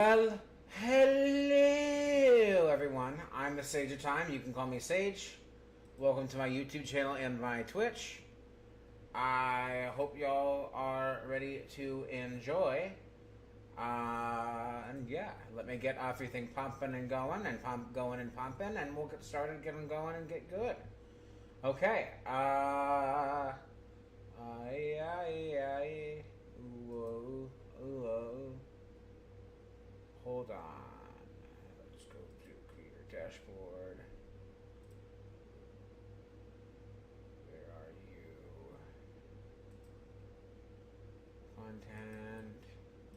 Well, hello everyone. I'm the Sage of Time. You can call me Sage. Welcome to my YouTube channel and my Twitch. I hope y'all are ready to enjoy. And yeah, let me get everything pumping and going and going and pumping, and we'll get started, get them going, and get good. Okay. Whoa, whoa. Hold on. Let's go to Creator Dashboard. Where are you? Content.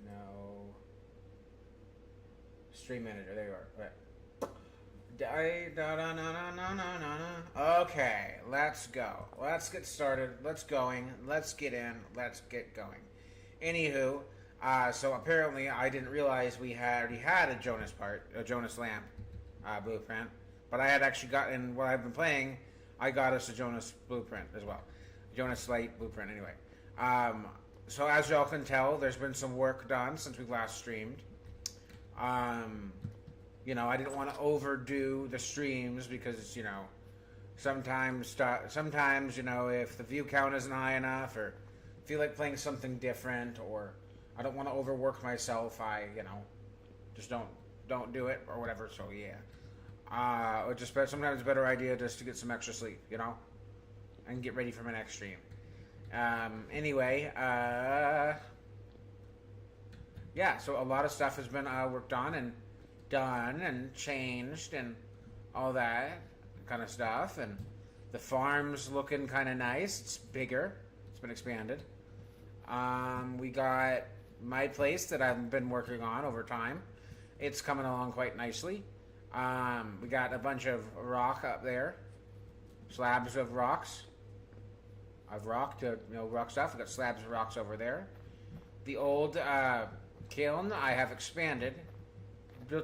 No. Stream Manager. There you are. Okay, let's go. Let's get started. Let's going. Let's get in. Let's get going. Anywho, so apparently I didn't realize we already had a Jonas Lamp blueprint, but I had actually gotten, while I've been playing, I got us a Jonas blueprint as well. Jonas Light blueprint anyway. So as y'all can tell, there's been some work done since we last streamed. You know, I didn't want to overdo the streams because, you know, sometimes, you know, if the view count isn't high enough or feel like playing something different, or I don't want to overwork myself, I, you know, just don't do it or whatever. So yeah, or just sometimes a better idea just to get some extra sleep, you know, and get ready for my next stream. Anyway, yeah, so a lot of stuff has been worked on and done and changed and all that kind of stuff, and the farm's looking kind of nice. It's bigger. It's been expanded. We got my place that I've been working on over time. It's coming along quite nicely. We got a bunch of rock up there, slabs of rocks. I've rocked, rock stuff. We got slabs of rocks over there. The old kiln I have expanded,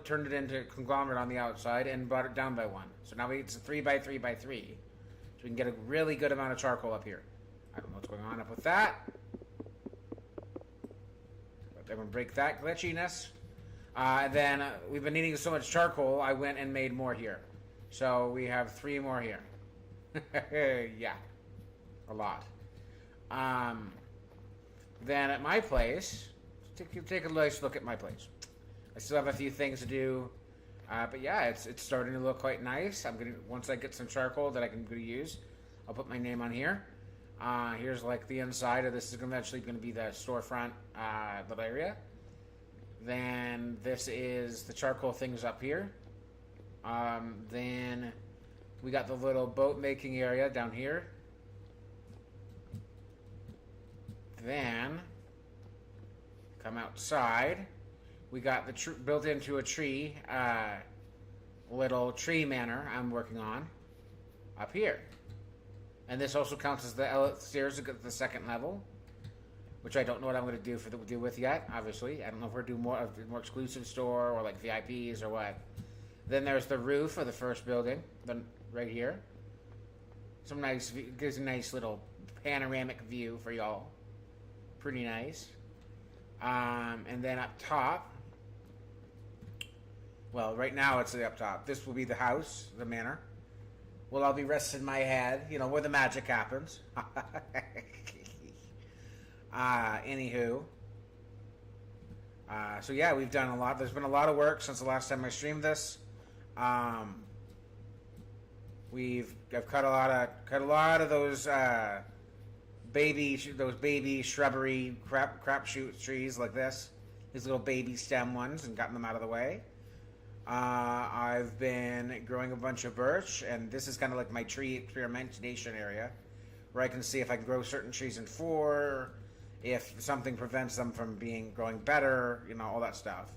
turned it into a conglomerate on the outside, and brought it down by one. So now it's a 3x3x3, so we can get a really good amount of charcoal up here. I don't know what's going on up with that. I'm going to break that glitchiness. Then we've been needing so much charcoal, I went and made more here. So we have 3 more here. Yeah. A lot. Then at my place, take a nice look at my place. I still have a few things to do. But yeah, it's starting to look quite nice. Once I get some charcoal that I can use, I'll put my name on here. Here's like the inside of this is eventually going to be the storefront little area. Then this is the charcoal things up here. Then we got the little boat making area down here. Then come outside. We got the built into a tree, little tree manor I'm working on up here. And this also counts as the stairs to get to the second level, which I don't know what I'm going to do with yet. Obviously, I don't know if we're doing more exclusive store or like VIPs or what. Then there's the roof of the first building, right here. Gives a nice little panoramic view for y'all. Pretty nice. And then up top, well, right now it's up top. This will be the house, the manor. Well, I'll be resting my head, where the magic happens. Anywho. So yeah, we've done a lot. There's been a lot of work since the last time I streamed this. I've cut a lot of those baby shrubbery crapshoot trees like this. These little baby stem ones, and gotten them out of the way. I've been growing a bunch of birch, and this is kind of like my tree experimentation area, where I can see if I can grow certain trees in 4, if something prevents them from growing better, all that stuff.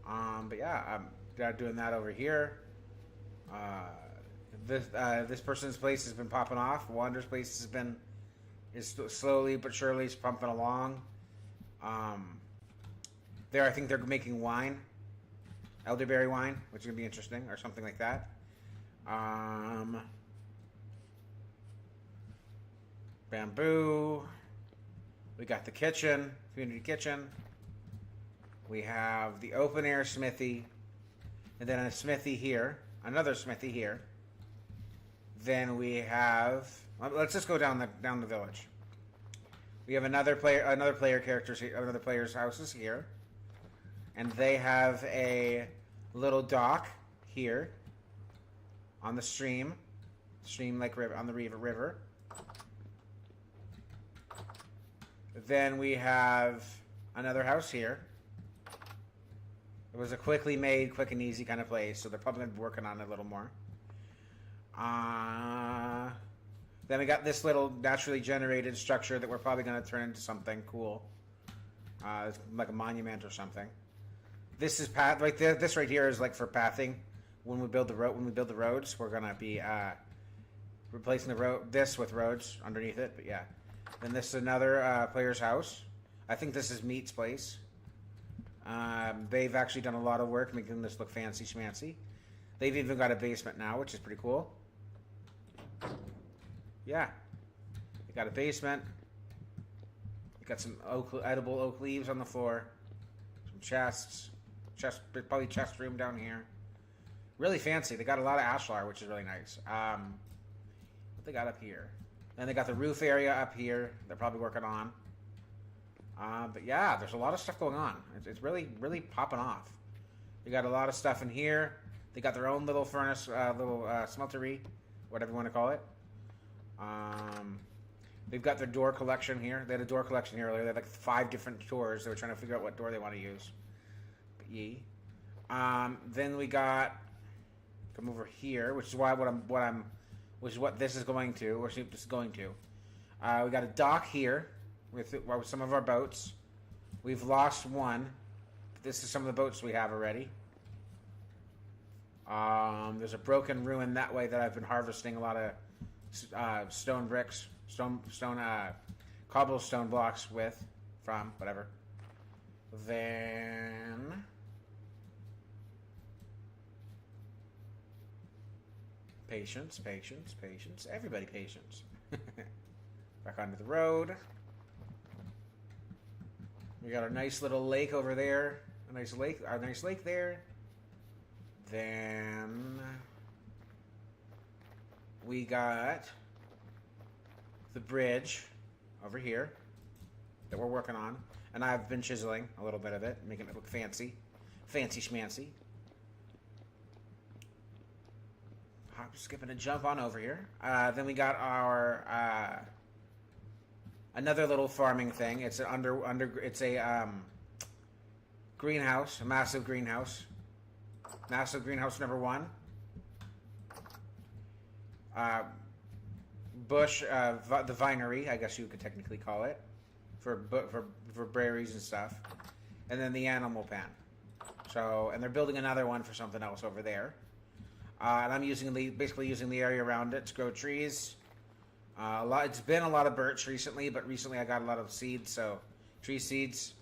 But yeah, I'm doing that over here. This person's place has been popping off. Wander's place is slowly but surely pumping along. I think they're making wine. Elderberry wine, which is going to be interesting, or something like that. Bamboo. We got the kitchen, community kitchen. We have the open air smithy, and then a smithy here, another smithy here. Then we have. Let's just go down the village. We have another player's houses here, and they have a little dock here on the stream Lake River, on the river. Then we have another house here. It was a quickly made, quick and easy kind of place, so they're probably going to be working on it a little more. Then we got this little naturally generated structure that we're probably going to turn into something cool, like a monument or something. This is path. Like this right here is like for pathing. When we build the roads, we're going to be replacing this with roads underneath it. But yeah, then this is another player's house. I think this is Meat's place. They've actually done a lot of work making this look fancy schmancy. They've even got a basement now, which is pretty cool. Yeah, they got a basement. They got some edible oak leaves on the floor. Some chests, probably chest room down here. Really fancy. They got a lot of ashlar, which is really nice. What they got up here? Then they got the roof area up here. They're probably working on. But yeah, there's a lot of stuff going on. It's really, really popping off. They got a lot of stuff in here. They got their own little furnace, smeltery, whatever you want to call it. They've got their door collection here. They had a door collection here earlier. They had like 5 different doors. They were trying to figure out what door they want to use. But yee. Then we got come over here, which is which is what this is going to. Or this is going to. We got a dock here with some of our boats. We've lost one. This is some of the boats we have already. There's a broken ruin that way that I've been harvesting a lot of stone bricks, cobblestone blocks from whatever. Then patience. Everybody patience. Back onto the road. We got our nice little lake over there. Our nice lake there. Then we got the bridge over here that we're working on. And I've been chiseling a little bit of it, making it look fancy. Fancy schmancy. Skipping a jump on over here. Then we got our another little farming thing. It's an it's a greenhouse, a massive greenhouse. Massive greenhouse number 1. Bush, the vinery, I guess you could technically call it, for berries and stuff, and then the animal pen. So, and they're building another one for something else over there. And I'm basically using the area around it to grow trees. It's been a lot of birch recently, but recently I got a lot of seeds, so tree seeds,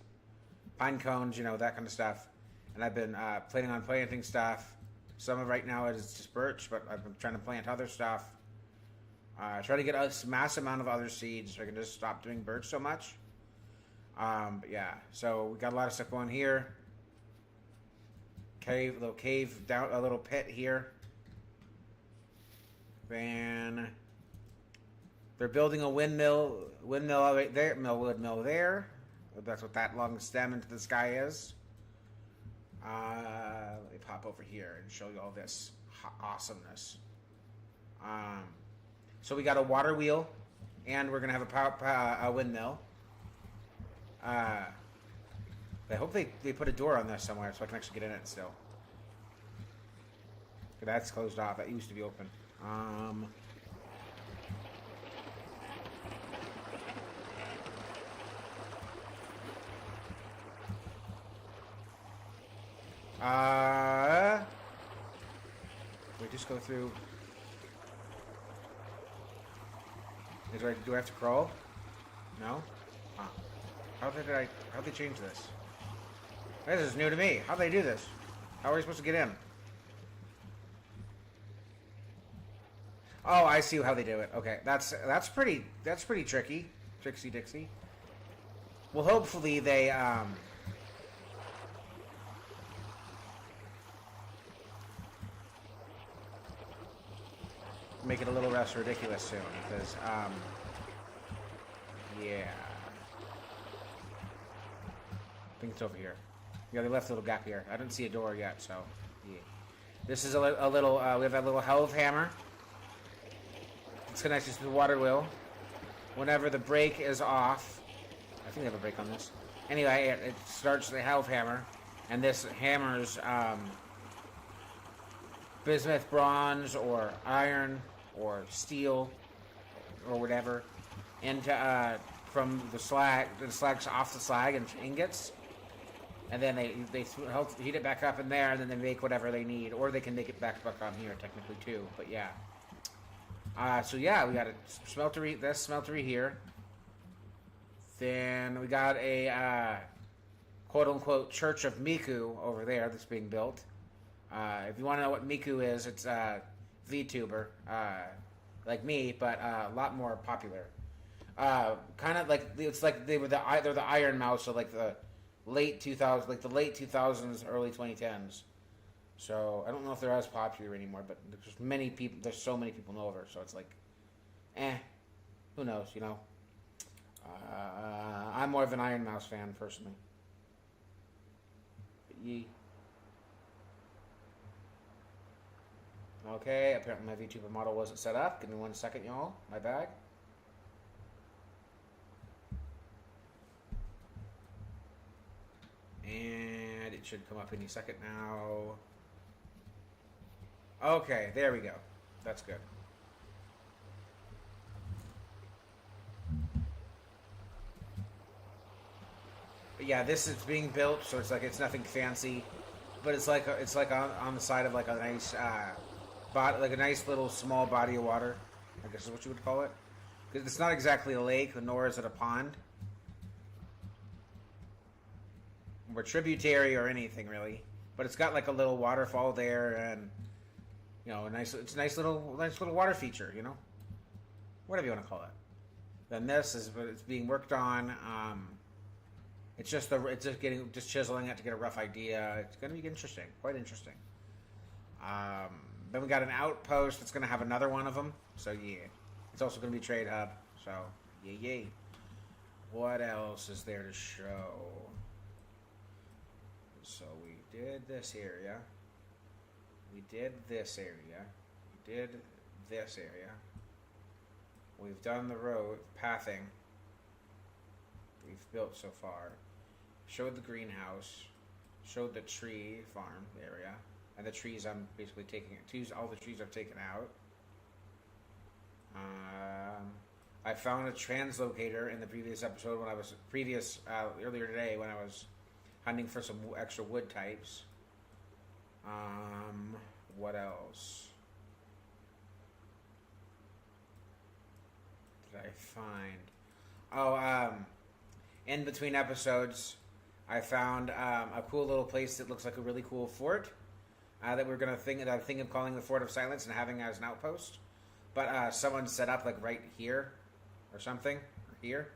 pine cones, that kind of stuff. And I've been planning on planting stuff. Some of right now is just birch, but I've been trying to plant other stuff. Try to get a massive amount of other seeds so I can just stop doing birch so much. But yeah, so we got a lot of stuff going here. Little cave down, a little pit here. Then they're building a windmill right there, windmill there. That's what that long stem into the sky is. Let me pop over here and show you all this awesomeness. So we got a water wheel, and we're gonna have a windmill. I hope they put a door on this somewhere so I can actually get in it still. That's closed off. That used to be open. We just go through. Do I have to crawl? No? How'd they change this? This is new to me. How'd they do this? How are we supposed to get in? Oh, I see how they do it. Okay, that's pretty tricky. Trixie Dixie. Well, hopefully they make it a little less ridiculous soon, because, yeah. I think it's over here. Yeah, they left a little gap here. I didn't see a door yet, so, yeah. This is a little, we have that little Helve Hammer. It's connected to the water wheel. Whenever the brake is off, I think they have a brake on this. Anyway, it starts the Helve Hammer, and this hammers, bismuth, bronze, or iron, or steel, or whatever, into from the slag. The slag's off the slag and ingots, and then they help heat it back up in there, and then they make whatever they need, or they can make it back on here technically too. But yeah. So yeah, we got a smeltery. This smeltery here. Then we got a quote unquote Church of Miku over there that's being built. If you want to know what Miku is, it's a VTuber, like me, but a lot more popular. Kind of like it's like they're the Iron Mouse of like the late 2000s, early 2010s. So I don't know if they're as popular anymore, but there's many people. There's so many people know her, so it's like, who knows? You know. I'm more of an Iron Mouse fan personally. Yee. Okay, apparently my VTuber model wasn't set up. Give me 1 second, y'all. My bag. And it should come up any second now. Okay, there we go. That's good. But yeah, this is being built, so it's nothing fancy, but it's like on the side of like a nice like a nice little small body of water, I guess is what you would call it. Because it's not exactly a lake, nor is it a pond, or tributary or anything really. But it's got like a little waterfall there, and you know, it's a nice little water feature, you know, whatever you want to call it. Then this is it's being worked on. It's just chiseling it to get a rough idea. It's going to be interesting, quite interesting. Then we got an outpost that's going to have another one of them. So yeah, it's also going to be trade hub. So yeah. What else is there to show? So we did this area. We did this area. We did this area. We've done the road pathing. We've built so far. Showed the greenhouse. Showed the tree farm area. And the trees I'm basically taking. All the trees I've taken out. I found a translocator in the previous episode earlier today when I was hunting for some extra wood types. What else did I find? Oh, in between episodes, I found a cool little place that looks like a really cool fort that I'm thinking of calling the Fort of Silence and having as an outpost. But someone set up like right here or something, or here.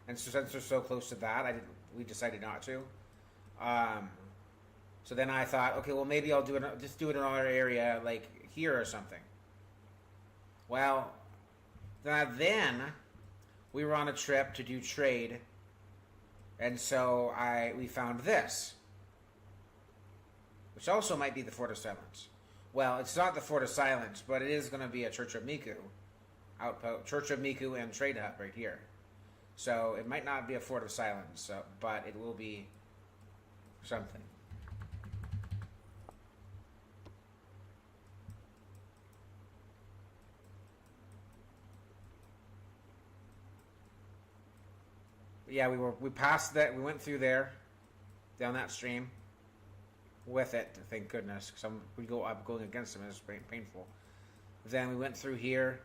And so since we're so close to that, we decided not to. So then I thought, okay, well maybe I'll do it in another area like here or something. Well, then we were on a trip to do trade, and so we found this, which also might be the Fort of Silence. Well, it's not the Fort of Silence, but it is going to be a Church of Miku outpost, Church of Miku and trade hub right here. So it might not be a Fort of Silence, but it will be something. Yeah, we passed that. We went through there, down that stream, with it. Thank goodness, because going against them is painful. Then we went through here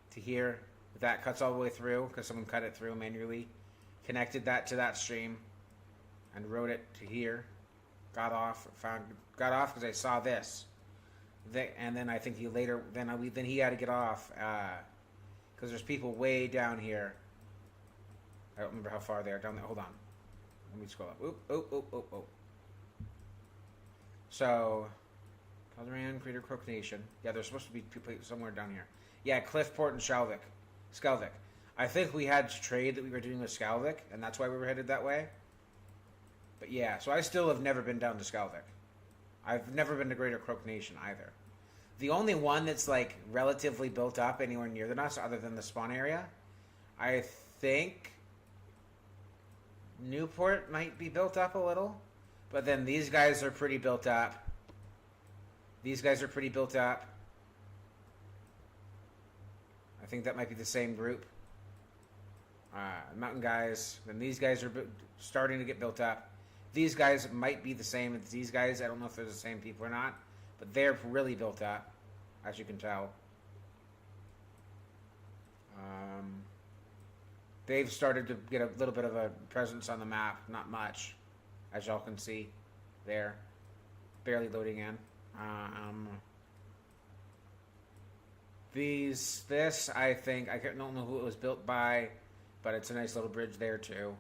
to here. That cuts all the way through because someone cut it through manually. Connected that to that stream, and rode it to here. Got off because I saw this. And then I think he had to get off because there's people way down here. I don't remember how far they are down there. Hold on. Let me scroll up. Oop. So, Haldoran, Greater Crook Nation. Yeah, there's supposed to be people somewhere down here. Yeah, Cliffport and Skelvik. I think we had trade that we were doing with Skelvik, and that's why we were headed that way. But yeah, so I still have never been down to Skelvik. I've never been to Greater Crook Nation either. The only one that's like relatively built up anywhere near than us, other than the spawn area, I think Newport might be built up a little. But then these guys are pretty built up. These guys are pretty built up. I think that might be the same group. Mountain guys. Then these guys are starting to get built up. These guys might be the same as these guys. I don't know if they're the same people or not. But they're really built up, as you can tell. They've started to get a little bit of a presence on the map. Not much, as y'all can see there. Barely loading in. This, I think, I don't know who it was built by, but it's a nice little bridge there, too.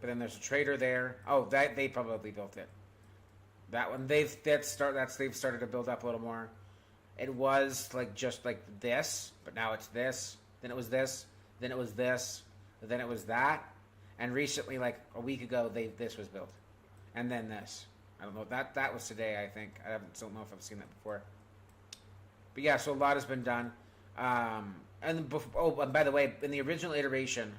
But then there's a trader there. Oh, they probably built it. That one they've started to build up a little more. It was like just like this, but now it's this. Then it was this. Then it was this. Then it was that. And recently, like a week ago, this was built, and then this. I don't know that was today. I think don't know if I've seen that before. But yeah, so a lot has been done. And by the way, in the original iteration.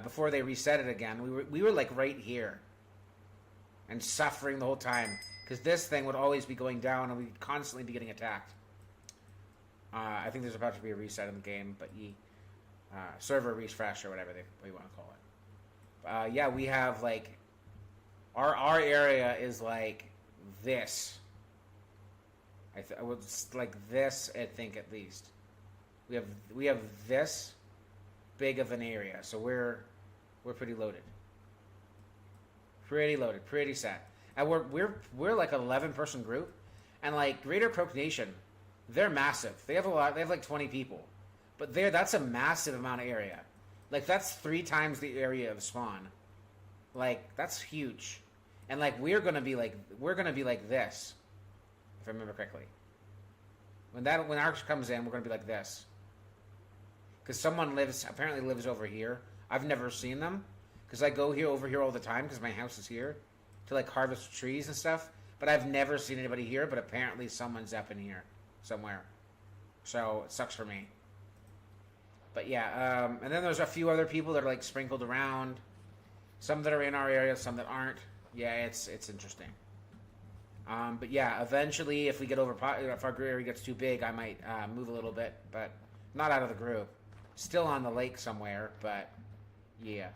Before they reset it again, we were like right here and suffering the whole time because this thing would always be going down and we'd constantly be getting attacked. I think there's about to be a reset in the game, but server refresh or whatever you want to call it. Yeah, we have like our area is like this. It's like this, I think at least. We have this big of an area, so we're pretty loaded, pretty set, and we're like an 11-person group, and like Greater Crook Nation, they're massive. They have a lot. They have like 20 people, but that's a massive amount of area. Like that's 3 times the area of spawn. Like that's huge, and like we're gonna be like this, if I remember correctly. When ours comes in, we're gonna be like this. Because someone apparently lives over here. I've never seen them. Because I go over here all the time because my house is here. To like harvest trees and stuff. But I've never seen anybody here. But apparently someone's up in here. Somewhere. So it sucks for me. But yeah. And then there's a few other people that are like sprinkled around. Some that are in our area. Some that aren't. Yeah, it's interesting. But yeah, eventually if our area gets too big, I might move a little bit. But not out of the group. Still on the lake somewhere, but yeah.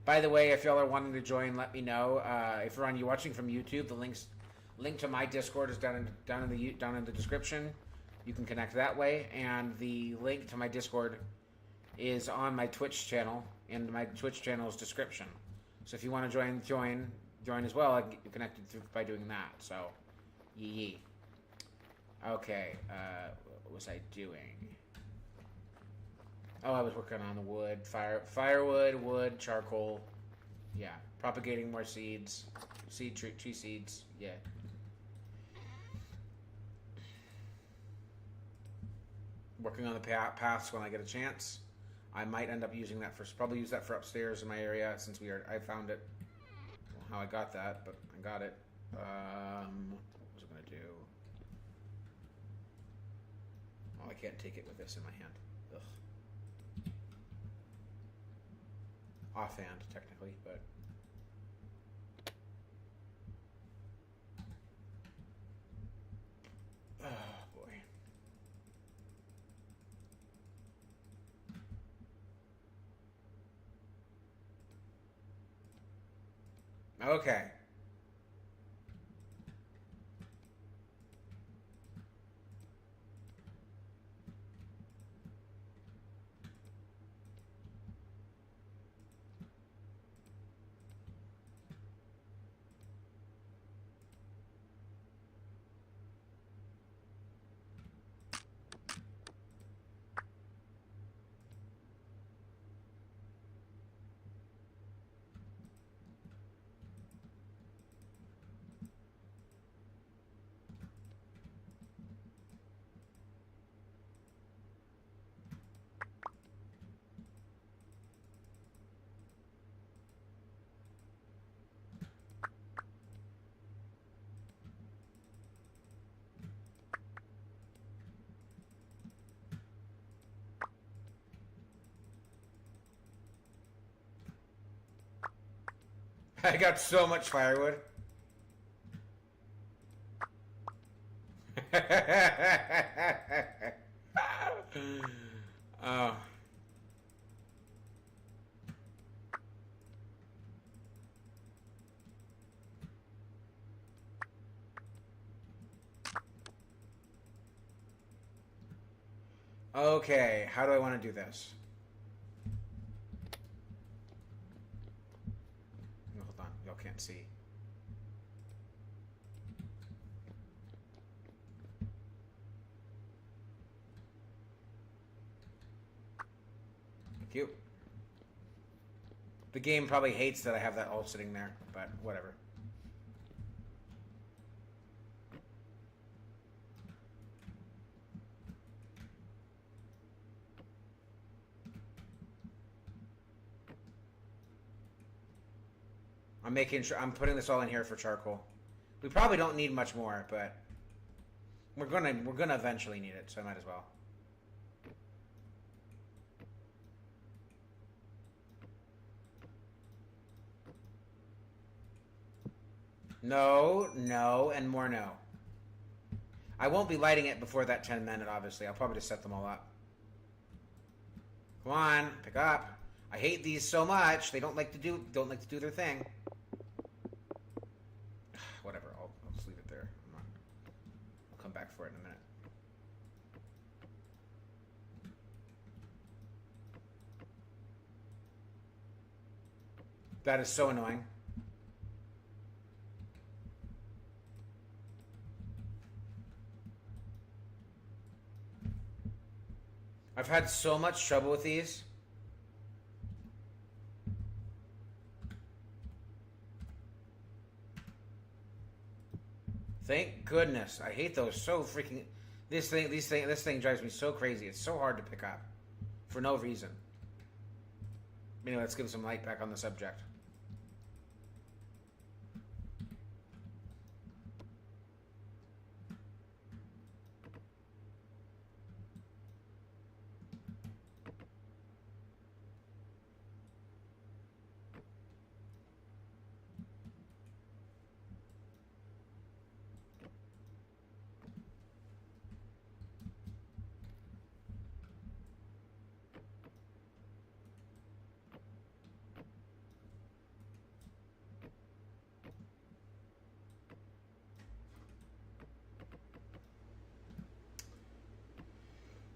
By the way, if y'all are wanting to join, let me know. If you're watching from YouTube, the link to my Discord is down in the description. You can connect that way, and the link to my Discord is on my Twitch channel in my Twitch channel's description. So if you want to join as well, I can get you connected by doing that. So, yee. Okay, what was I doing? Oh, I was working on the wood, firewood, wood, charcoal. Yeah, propagating more seeds, tree seeds. Yeah. Working on the paths when I get a chance. I might end up using that probably use that for upstairs in my area since I found it. I don't know how I got that, but I got it. What was I gonna do? Oh, I can't take it with this in my hand. Ugh. Offhand, technically, but oh boy. Okay. I got so much firewood. Oh. Okay, how do I want to do this? Hold on, y'all can't see. Thank you. The game probably hates that I have that all sitting there, but whatever. I'm making sure I'm putting this all in here for charcoal. We probably don't need much more, but we're gonna eventually need it, so I might as well. No, no, and more no. I won't be lighting it before that 10-minute, obviously. I'll probably just set them all up. Come on, pick up. I hate these so much. They don't like to do their thing. Whatever. I'll just leave it there. I'll come back for it in a minute. That is so annoying. I've had so much trouble with these. Thank goodness. I hate those so freaking. This thing drives me so crazy. It's so hard to pick up for no reason. Anyway, let's give some light back on the subject.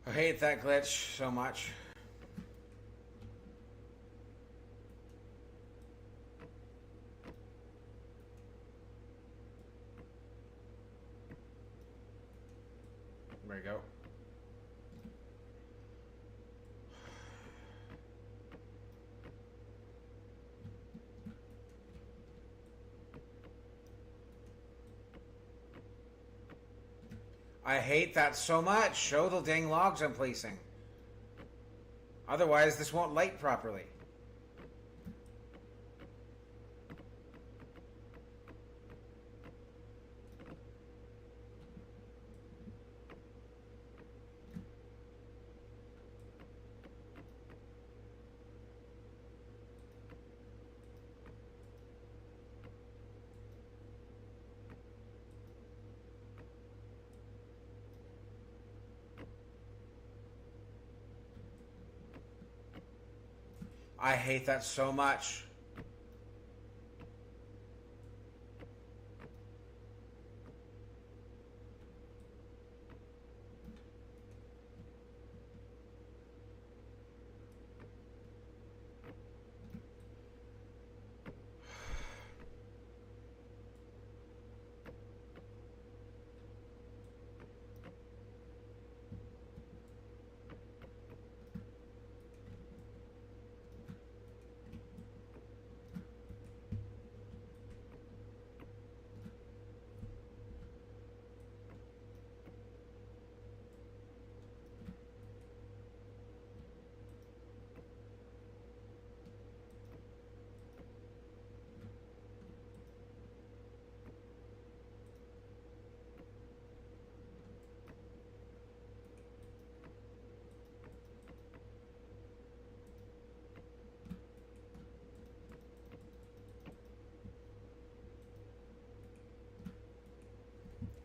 I hate that glitch so much. There we go. I hate that so much. Show the dang logs I'm placing. Otherwise, this won't light properly. I hate that so much.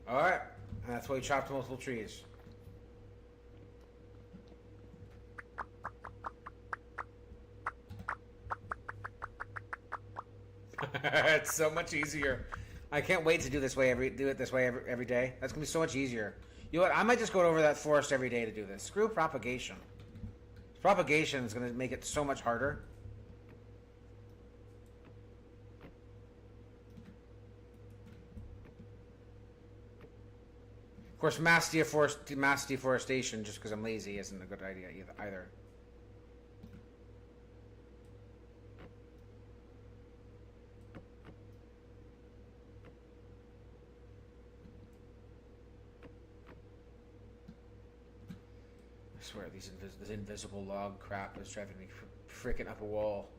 All right, and that's why we chopped multiple trees. It's so much easier. I can't wait to do this way do it this way every day. That's gonna be so much easier. You know what? I might just go over that forest every day to do this. Screw propagation. Propagation is gonna make it so much harder. Of course, mass deforestation just because I'm lazy isn't a good idea either. I swear, this invisible log crap is driving me freaking up a wall.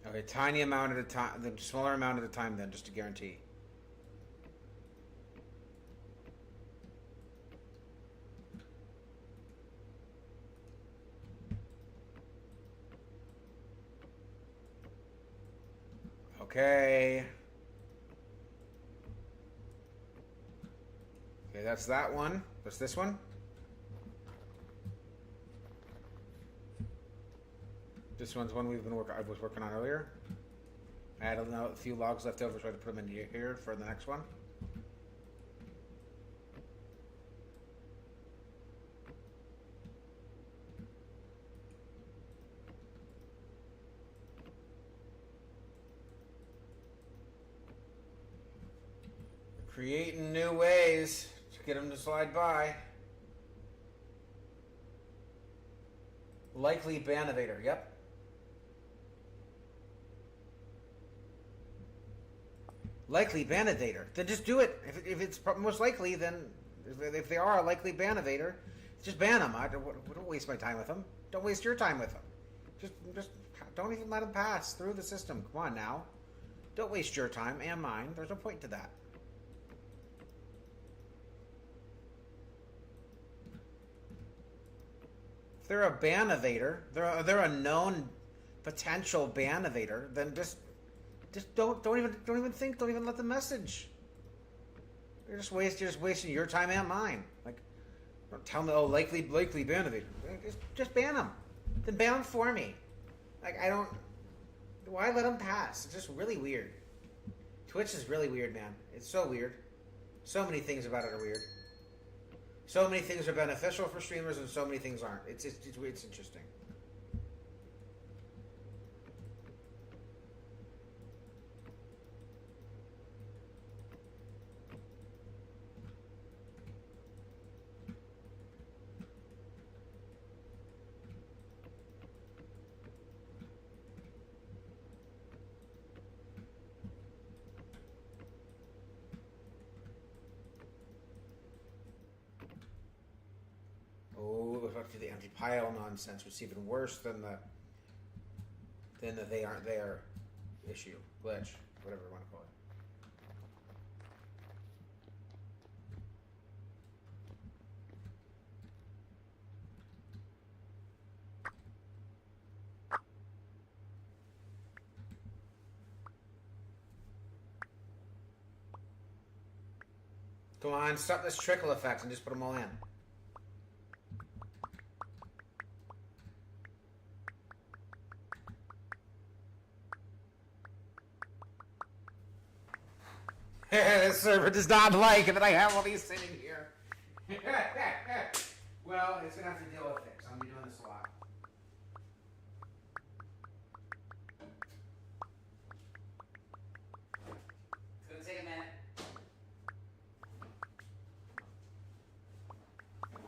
Okay, tiny amount at a time, the smaller amount at a time then, just to guarantee. Okay. Okay, that's that one. What's this one? This one's one I was working on earlier. I had a few logs left over, so I had to put them in here for the next one. Creating new ways to get them to slide by. Likely Banovator, yep. Likely Banovator. Then just do it. If it's most likely, then if they are a likely Banovator, just ban them. I don't waste my time with them. Don't waste your time with them. Just don't even let them pass through the system. Come on now. Don't waste your time and mine. There's no point to that. If they're a Banovator, they're a known potential Banovator, then just don't even think. Don't even let them message. You're just wasting your time and mine. Like, don't tell me, oh, likely Banovator. Just ban them. Then ban them for me. Like, I don't. Why let them pass? It's just really weird. Twitch is really weird, man. It's so weird. So many things about it are weird. So many things are beneficial for streamers, and so many things aren't. It's interesting. Up to the empty pile nonsense, which is even worse than the they aren't there issue, glitch, whatever you want to call it. Come on, stop this trickle effect and just put them all in. This server does not like that I have all these sitting here. Well, it's gonna have to deal with it, because I'm gonna be doing this a lot. It's gonna take a minute.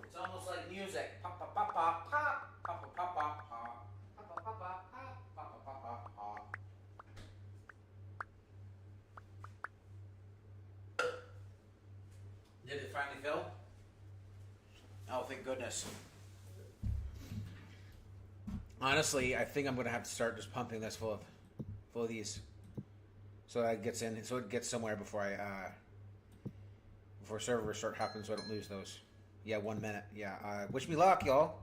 It's almost like music. Pop pop pop pop pop pop pop pop pop pop pop pop pop pop pop pop pop pop. Did it finally fill? Oh, thank goodness. Honestly, I think I'm going to have to start just pumping this full of these, so that it gets in, so it gets somewhere before before server restart happens, so I don't lose those. Yeah, 1 minute. Yeah. Wish me luck, y'all.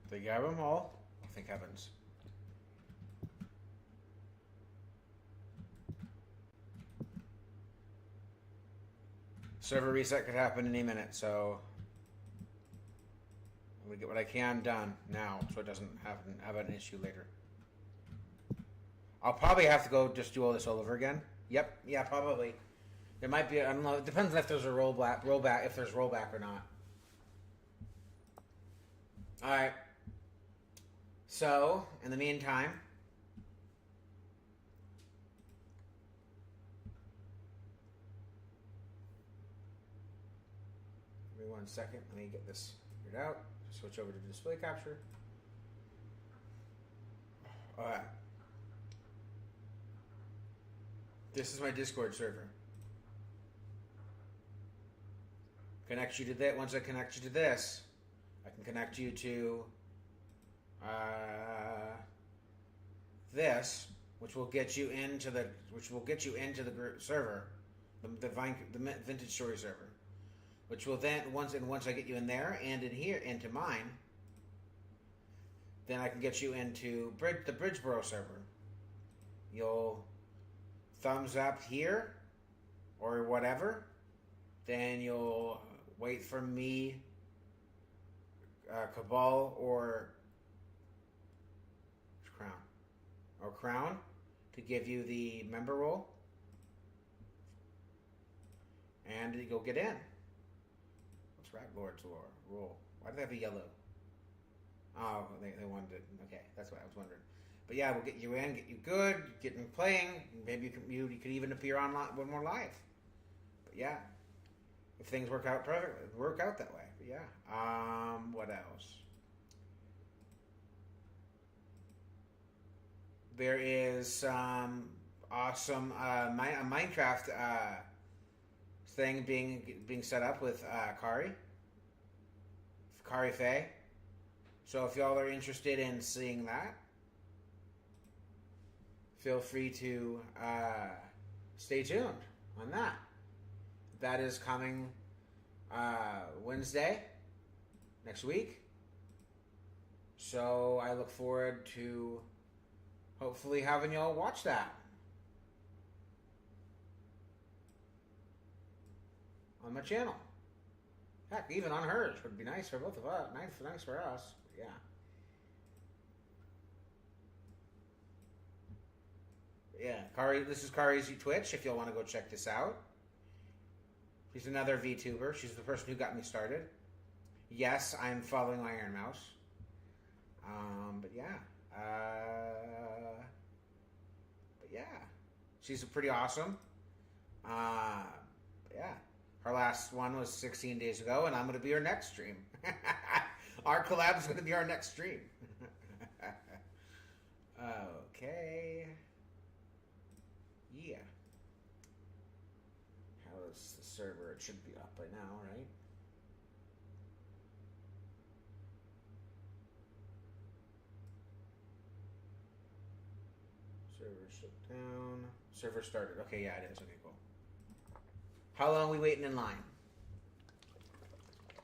They grab them all. Oh, thank heavens. Server reset could happen any minute, so I'm gonna get what I can done now, so it doesn't have an issue later. I'll probably have to go just do all this all over again. Yep, yeah, probably. There might be, I don't know. It depends on if there's a rollback, if there's rollback or not. All right. So, in the meantime, give me 1 second. Let me get this figured out. Switch over to display capture. All right. This is my Discord server. Connect you to that. Once I connect you to this, I can connect you to this, which will get you into the group server, the Vintage Story server, which will then once I get you in there and in here into mine, then I can get you into the Bridgeboro server. You'll thumbs up here or whatever, then you'll wait for me, Cabal or Crown to give you the member role, and you go get in. What's Rat Lord's role? Why do they have a yellow? Oh, they wanted it. Okay, that's what I was wondering. But yeah, we'll get you in, get you good, get in playing. Maybe you could even appear on one more live. But yeah, if things work out perfectly, work out that way. But yeah. What else? There is some awesome Minecraft thing being set up with Kari Faye. So if y'all are interested in seeing that, feel free to stay tuned on that. That is coming Wednesday next week. So I look forward to hopefully having y'all watch that on my channel. Heck, even on hers would be nice for both of us. Nice for us. Yeah. Yeah, Kari. This is Kari's Twitch. If y'all want to go check this out, she's another VTuber. She's the person who got me started. Yes, I'm following Iron Mouse. But yeah. She's pretty awesome. Yeah. Her last one was 16 days ago, and I'm going to be her next stream. Our collab is going to be our next stream. Okay. Yeah. How is the server? It should be up by now, right? Server shut down. Server started. Okay, yeah, it is. Okay, cool. How long are we waiting in line?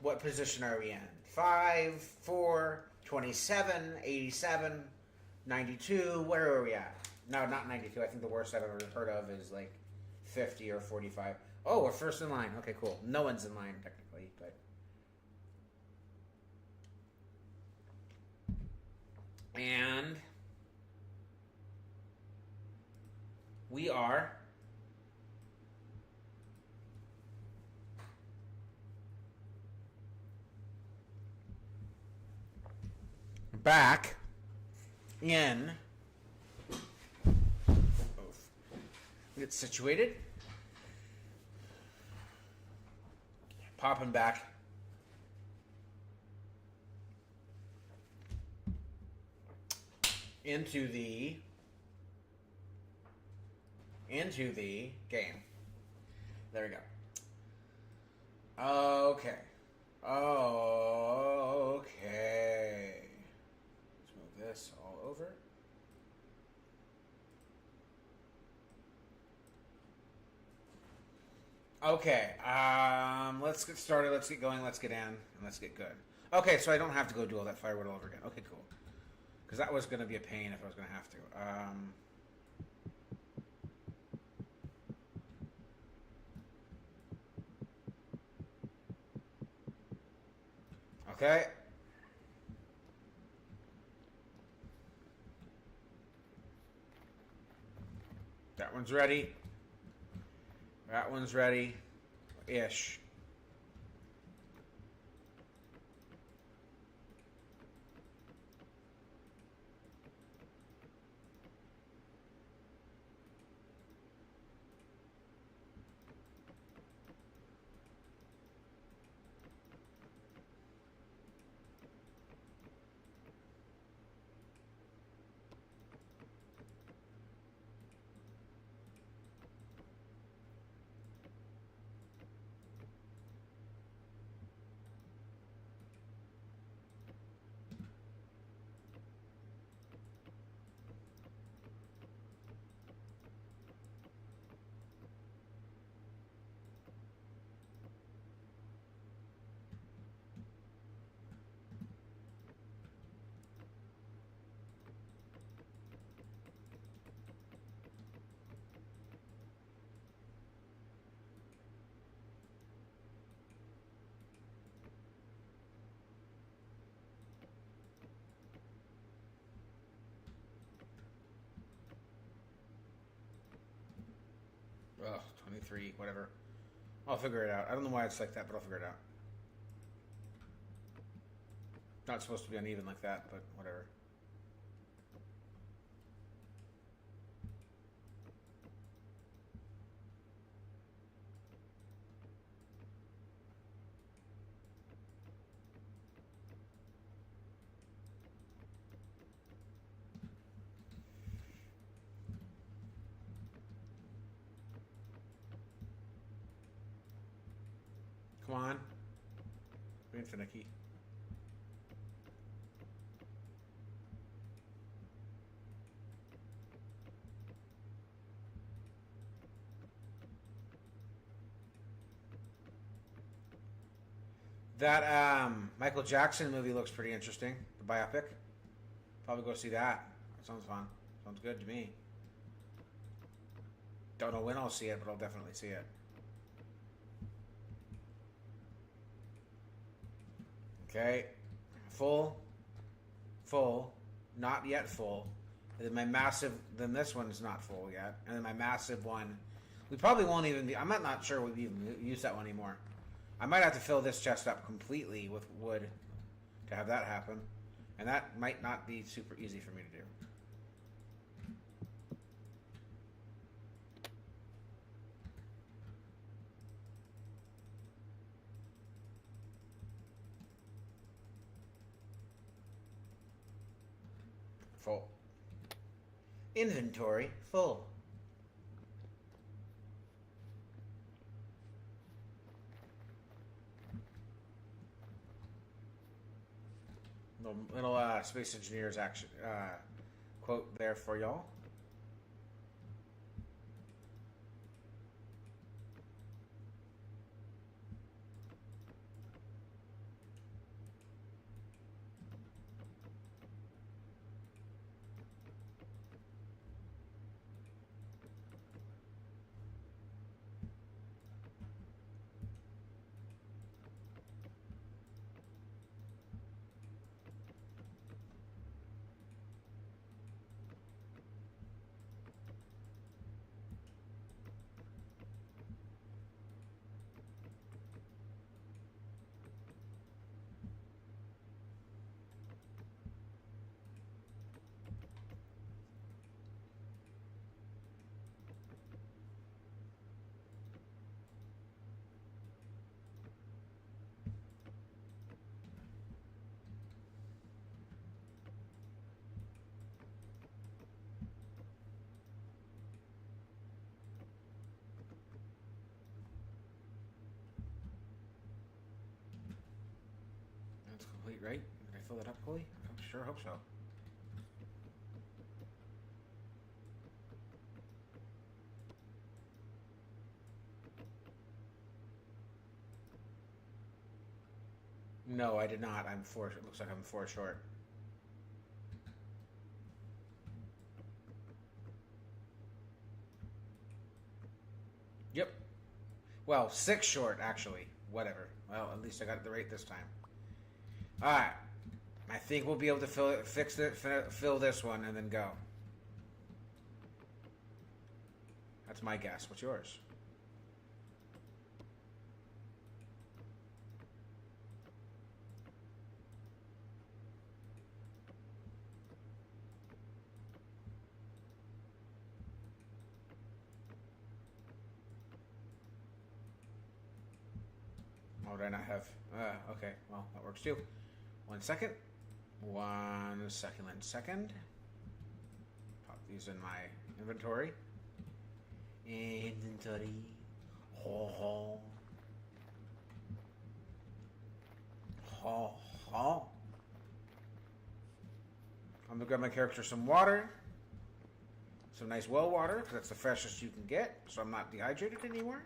What position are we in? 5, 4, 27, 87, 92. Where are we at? No, not 92. I think the worst I've ever heard of is like 50 or 45. Oh, we're first in line. Okay, cool. No one's in line technically, but and we are back in. Get situated. Popping back. Into the game. There we go. Okay. Let's move this all over. Okay. Let's get started. Let's get going. Let's get in, and let's get good. Okay, so I don't have to go do all that firewood all over again. Okay, cool. Because that was going to be a pain if I was going to have to. Okay. That one's ready. That one's ready. Ish. Ugh, 23, whatever. I'll figure it out. I don't know why it's like that, but I'll figure it out. Not supposed to be uneven like that, but whatever. Come on. Being finicky. That Michael Jackson movie looks pretty interesting. The biopic. Probably go see that. That sounds fun. Sounds good to me. Don't know when I'll see it, but I'll definitely see it. Okay. Full. Full. Not yet full. And then my massive. Then this one's not full yet. And then my massive one. We probably won't even be. I'm not sure we'll even use that one anymore. I might have to fill this chest up completely with wood to have that happen. And that might not be super easy for me to do. Full. Inventory full. Little Space Engineers action quote there for y'all. right? Did I fill that up fully? I sure hope so. No, I did not. I'm 4. It looks like I'm 4 short. Yep. Well, 6 short, actually. Whatever. Well, at least I got it the right this time. Alright. I think we'll be able to fill this one, and then go. That's my guess. What's yours? Oh, did I not have... okay. Well, that works too. 1 second. 1 second. Pop these in my inventory. Inventory. Ho ho. Ho ho. I'm gonna grab my character some water. Some nice well water, because that's the freshest you can get, so I'm not dehydrated anymore.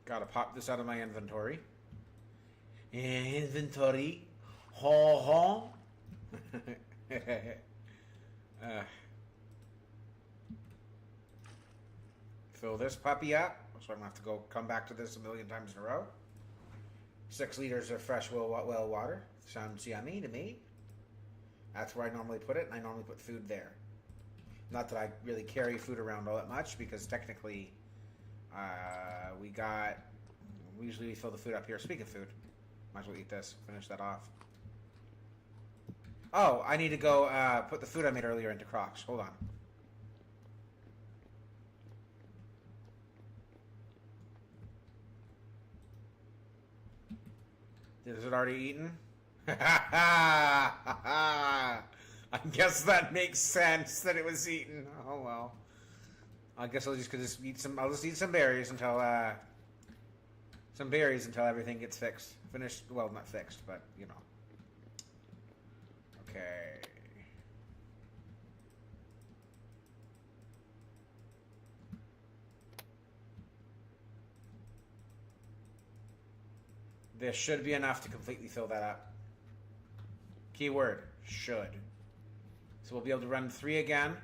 Gotta pop this out of my inventory. Inventory. Ho ho. Fill this puppy up, so I don't have to come back to this a million times in a row. 6 liters of fresh well water. Sounds yummy to me. That's where I normally put it, and I normally put food there. Not that I really carry food around all that much, because technically we usually fill the food up here. Speaking of food, might as well eat this. Finish that off. Oh, I need to go put the food I made earlier into Crocs. Hold on. Is it already eaten? I guess that makes sense that it was eaten. Oh well. I guess I'll just eat some. I'll just eat some berries until everything gets fixed. Finished. Well, not fixed, but you know. Okay. This should be enough to completely fill that up. Keyword, should. So we'll be able to run 3 again.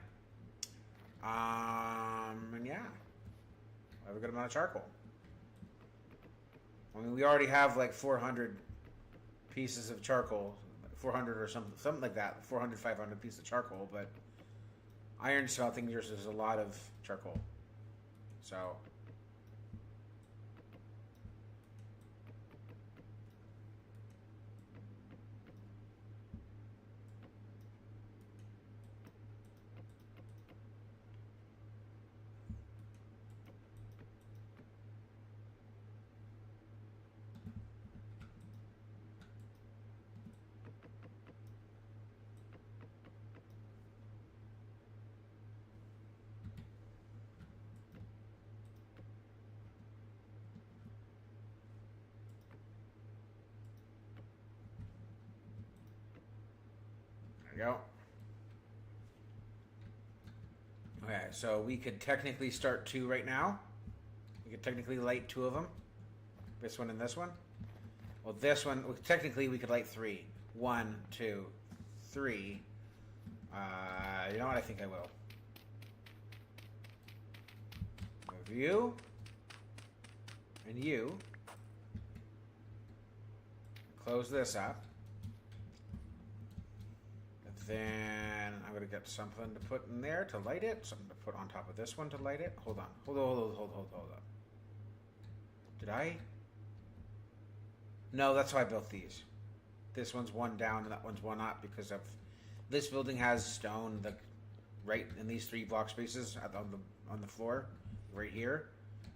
And yeah. I have a good amount of charcoal. I mean, we already have like 400 pieces of charcoal. 400 or something like that. 400, 500 pieces of charcoal. But iron smelting uses a lot of charcoal. So... There we go. Okay, so we could technically start 2 right now. We could technically light 2 of them. This one and this one. Well, this one, technically we could light 3. 1, 2, 3. You know what? I think I will. Move you. And you. Close this up. Then I'm going to get something to put in there to light it. Something to put on top of this one to light it. Hold on. Hold on. Did I? No, that's how I built these. This one's 1 down and that one's 1 up because of this building has stone right in these 3 block spaces on the floor, right here,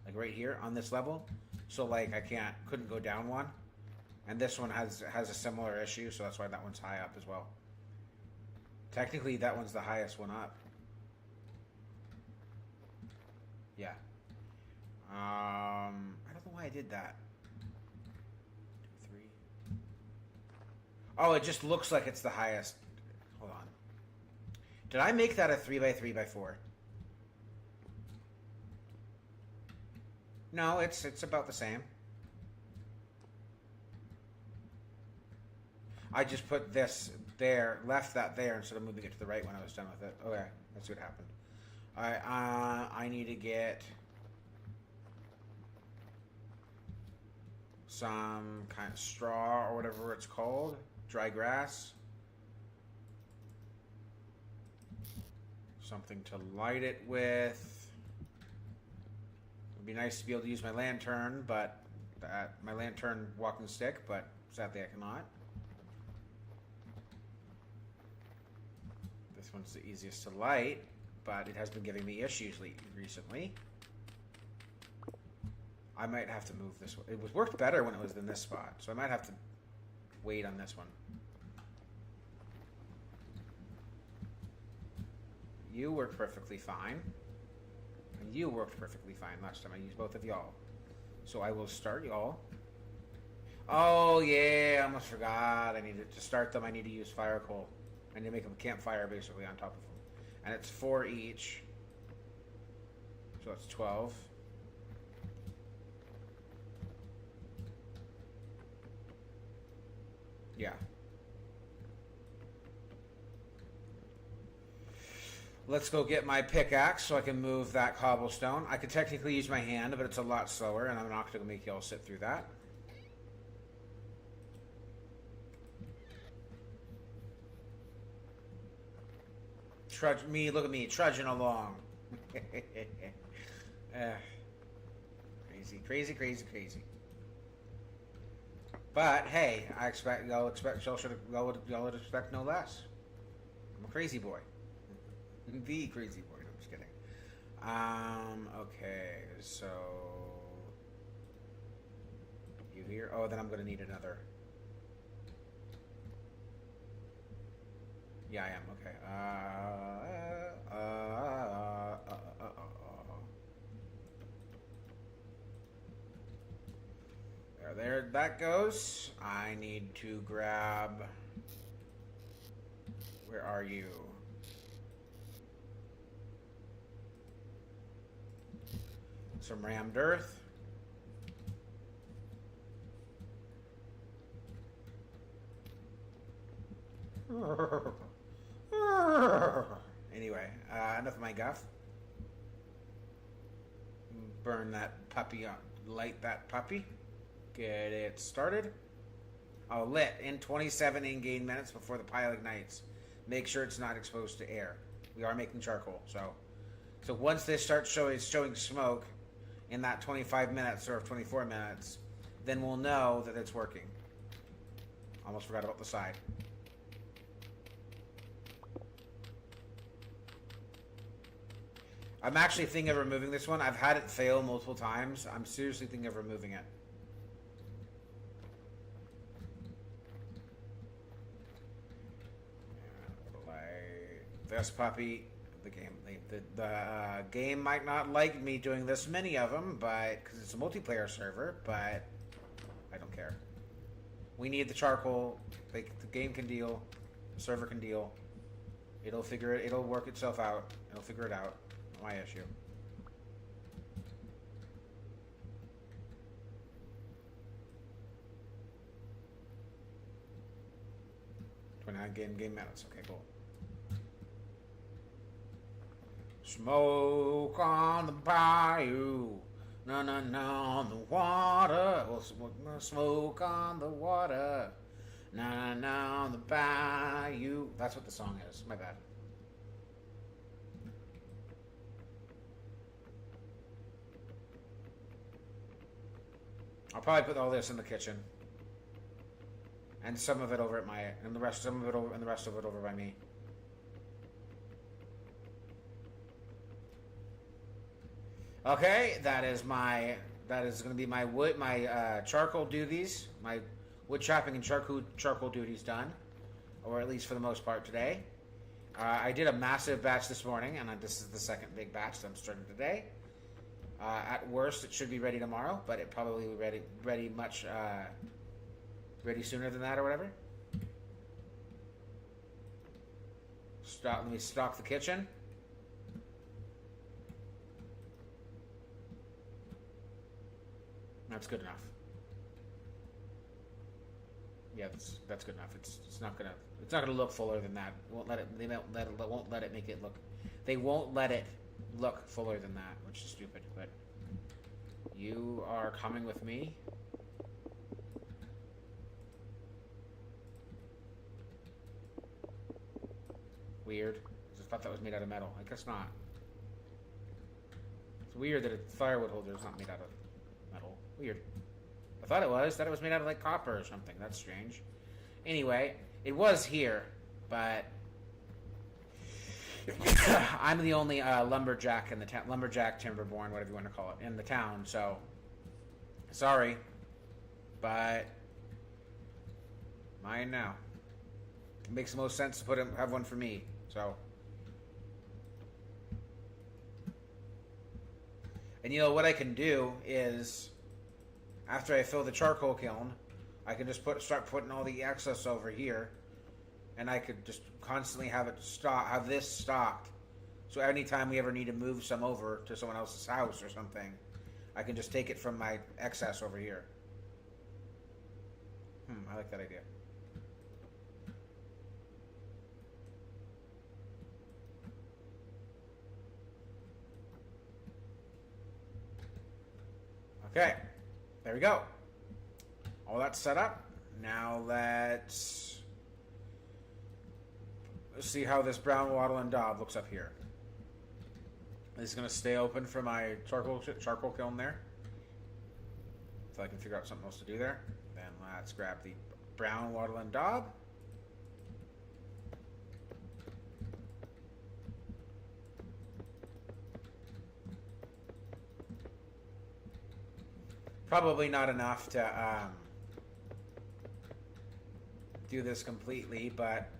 like right here on this level. So like I couldn't go down 1, and this one has a similar issue, so that's why that one's high up as well. Technically, that one's the highest one up. Yeah. I don't know why I did that. 2, 3. Oh, it just looks like it's the highest. Hold on. Did I make that a 3x3x4? No, it's about the same. I just put this there, left that there instead of moving it to the right when I was done with it. Okay, that's what happened. Alright, I need to get some kind of straw or whatever it's called. Dry grass. Something to light it with. It'd be nice to be able to use my lantern, but my lantern walking stick, but sadly I cannot. This one's the easiest to light, but it has been giving me issues recently. I might have to move this one. It worked better when it was in this spot, so I might have to wait on this one. You worked perfectly fine. And you worked perfectly fine last time I used both of y'all. So I will start y'all. Oh yeah, I almost forgot. I needed to start them. I need to use fire coal. I need to make a campfire basically on top of them. And it's 4 each. So that's 12. Yeah. Let's go get my pickaxe so I can move that cobblestone. I could technically use my hand, but it's a lot slower, and I'm not going to make y'all sit through that. Look at me, trudging along. Crazy, crazy, crazy, crazy. But hey, y'all would expect no less. I'm a crazy boy. The crazy boy. No, I'm just kidding. Okay, so you here? Oh, then I'm gonna need another. Yeah, I am. Okay. There that goes. I need to grab. Where are you? Some rammed earth. Anyway, enough of my guff. Burn that puppy up. Light that puppy. Get it started. Oh, lit in 27 in-game minutes before the pile ignites. Make sure it's not exposed to air. We are making charcoal, so once this starts showing smoke in that 25 minutes or 24 minutes, then we'll know that it's working. Almost forgot about the side. I'm actually thinking of removing this one. I've had it fail multiple times. I'm seriously thinking of removing it. This puppy, the game might not like me doing this many of them, but because it's a multiplayer server, but I don't care. We need the charcoal. The game can deal. The server can deal. It'll figure it. It'll work itself out. It'll figure it out. Not my issue. Game minutes. Okay, cool. Smoke on the bayou, no, on the water. Well, smoke on the water, no, on the bayou. That's what the song is. My bad. I'll probably put all this in the kitchen, and some of it over at and the rest of it over by me. Okay, that is going to be my charcoal duties, my wood chopping and charcoal duties done, or at least for the most part today. I did a massive batch this morning, and this is the second big batch that I'm starting today. At worst, it should be ready tomorrow, but it probably will be ready sooner than that or whatever. Let me stock the kitchen. That's good enough. Yeah, that's good enough. It's not gonna look fuller than that. They won't let it make it look. They won't let it look fuller than that, which is stupid. But you are coming with me. Weird. I thought that was made out of metal. I guess not. It's weird that a firewood holder is not made out of metal. Weird. I thought it was. Thought it was made out of like copper or something. That's strange. Anyway, it was here, but I'm the only lumberjack in the town. Lumberjack, timberborn, whatever you want to call it, in the town. So sorry, but mine now. It makes the most sense to have one for me. So, and you know what I can do is, after I fill the charcoal kiln, I can just start putting all the excess over here, and I could just constantly have this stocked. So anytime we ever need to move some over to someone else's house or something, I can just take it from my excess over here. I like that idea. Okay, there we go. All that's set up. Now let's see how this brown wattle and daub looks up here. This is going to stay open for my charcoal kiln there, so I can figure out something else to do there. Then let's grab the brown wattle and daub. Probably not enough to do this completely, but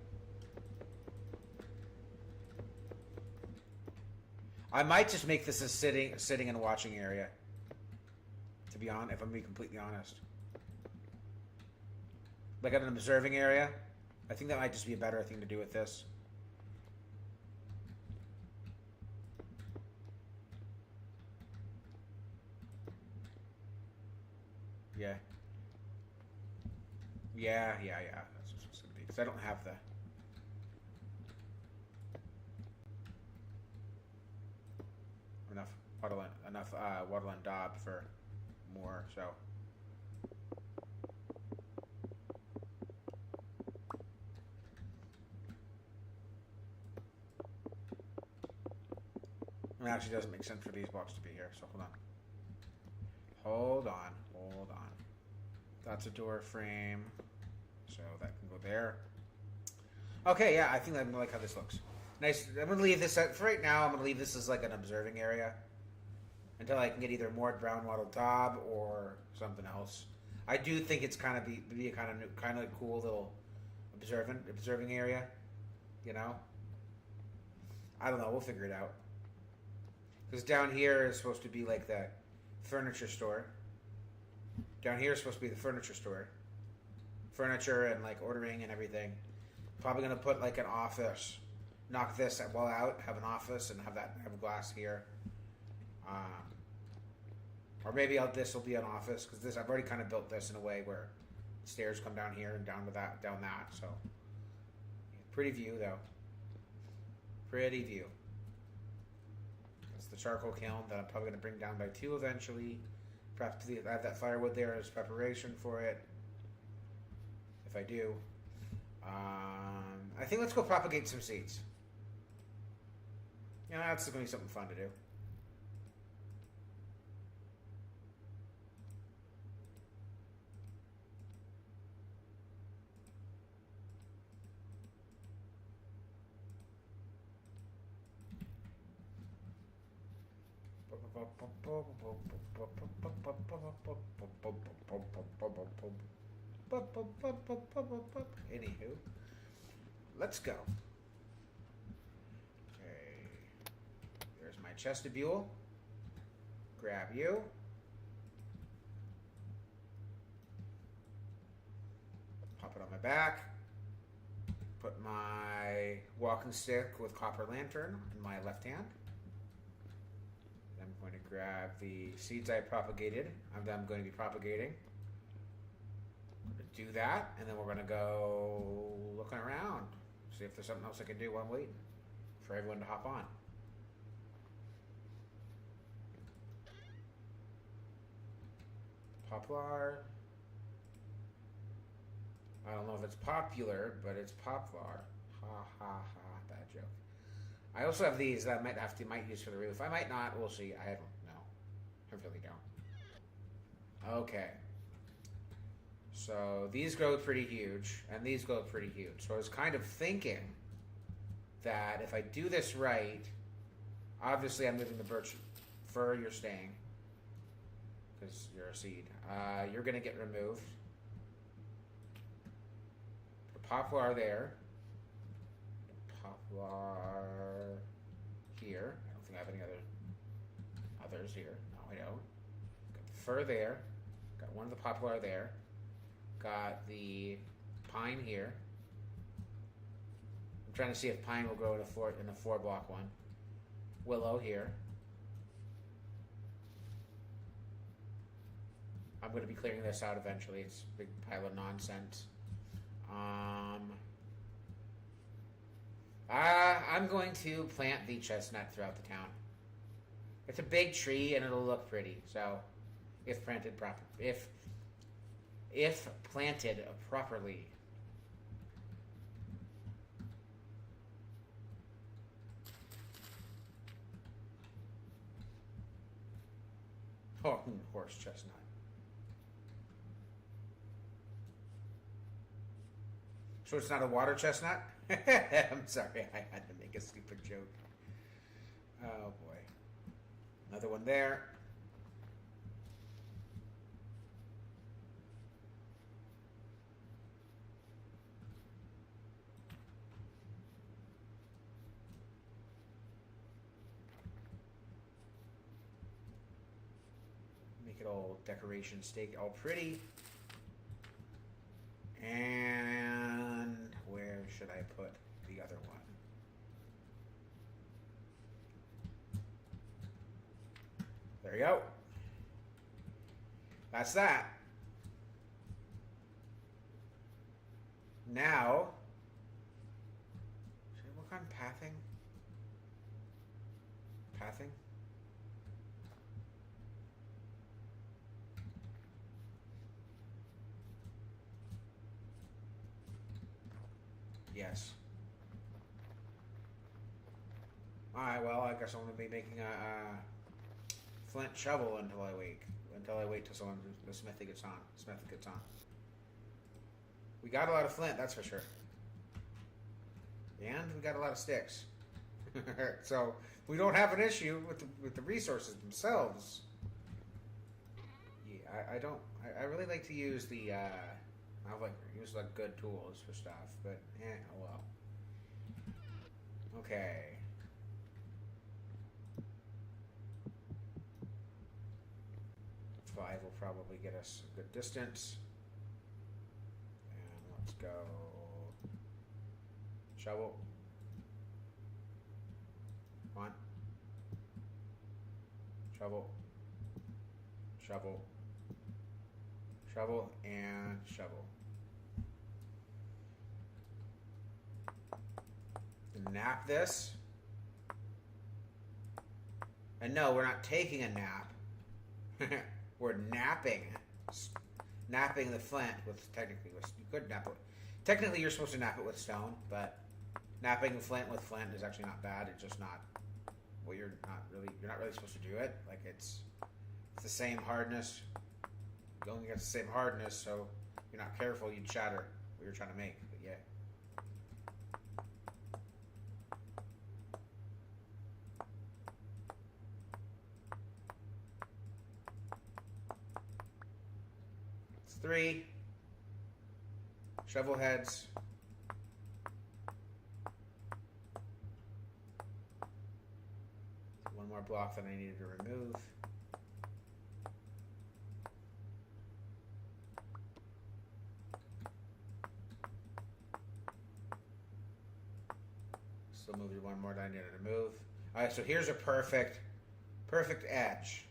I might just make this a sitting and watching area. To be honest, if I'm being completely honest, like an observing area, I think that might just be a better thing to do with this. Yeah. Yeah. That's what it's going to be. Because I don't have the... enough wattle and daub for more, so... It actually doesn't make sense for these blocks to be here, so hold on. Hold on. That's a door frame, so that can go there. Okay, yeah, I think I like how this looks. Nice. I'm going to leave this, for right now, I'm going to leave this as like an observing area until I can get either more brown wattle daub or something else. I do think it's kind of be a kind of cool little observing area, you know? I don't know, we'll figure it out. Because down here is supposed to be like the furniture store. Down here is supposed to be the furniture store. Furniture and like ordering and everything. Probably going to put like an office. Knock this wall out, have an office, and have a glass here. Or maybe this will be an office, because I've already kind of built this in a way where stairs come down here and down that. So pretty view though. Pretty view. That's the charcoal kiln that I'm probably going to bring down by 2 eventually. Perhaps I have that firewood there as preparation for it. If I do. I think let's go propagate some seeds. Yeah, that's going to be something fun to do. Anywho, let's go. Okay, there's my chestibule. Grab you. Pop it on my back. Put my walking stick with copper lantern in my left hand. I'm going to grab the seeds I propagated. I'm going to be propagating. I'm going to do that, and then we're going to go looking around. See if there's something else I can do while I'm waiting for everyone to hop on. Poplar. I don't know if it's popular, but it's poplar. Ha ha ha, bad joke. I also have these that I might use for the roof. I might not, we'll see. I don't know. I really don't. Okay. So these grow pretty huge, and these grow pretty huge. So I was kind of thinking that if I do this right, obviously I'm moving the birch fir, you're staying, because you're a seed. You're going to get removed. The poplar there. The poplar here. I don't think I have any others here. No, I don't. Got the fir there. Got one of the poplar there. Got the pine here. I'm trying to see if pine will grow in a 4-block one. Willow here. I'm going to be clearing this out eventually. It's a big pile of nonsense. I'm going to plant the chestnut throughout the town. It's a big tree and it'll look pretty. So, if planted properly. Oh, horse chestnut. So it's not a water chestnut? I'm sorry, I had to make a stupid joke. Oh boy. Another one there. Make it all decoration stake, all pretty. And where should I put the other one? There you go. That's that. Now, should I work on pathing? Pathing? Yes. Alright, well, I guess I'm going to be making a flint shovel until I wait till the smith gets on. We got a lot of flint, that's for sure. And we got a lot of sticks. So, we don't have an issue with the resources themselves. Yeah, I really like to use the, use like good tools for stuff, but oh well. Okay. Five will probably get us a good distance. And let's go. Shovel. Come on. Shovel. Shovel. Shovel and shovel. Nap this. And no, we're not taking a nap. We're napping. Napping the flint with you could nap it. Technically you're supposed to nap it with stone, but napping the flint with flint is actually not bad. It's just not you're not really supposed to do it. Like it's the same hardness. You only get the same hardness, so if you're not careful, you'd shatter what you're trying to make. But yeah. It's 3 shovel heads. One more block that I needed to remove. Still move you one more than I needed to move. All right, so here's a perfect edge.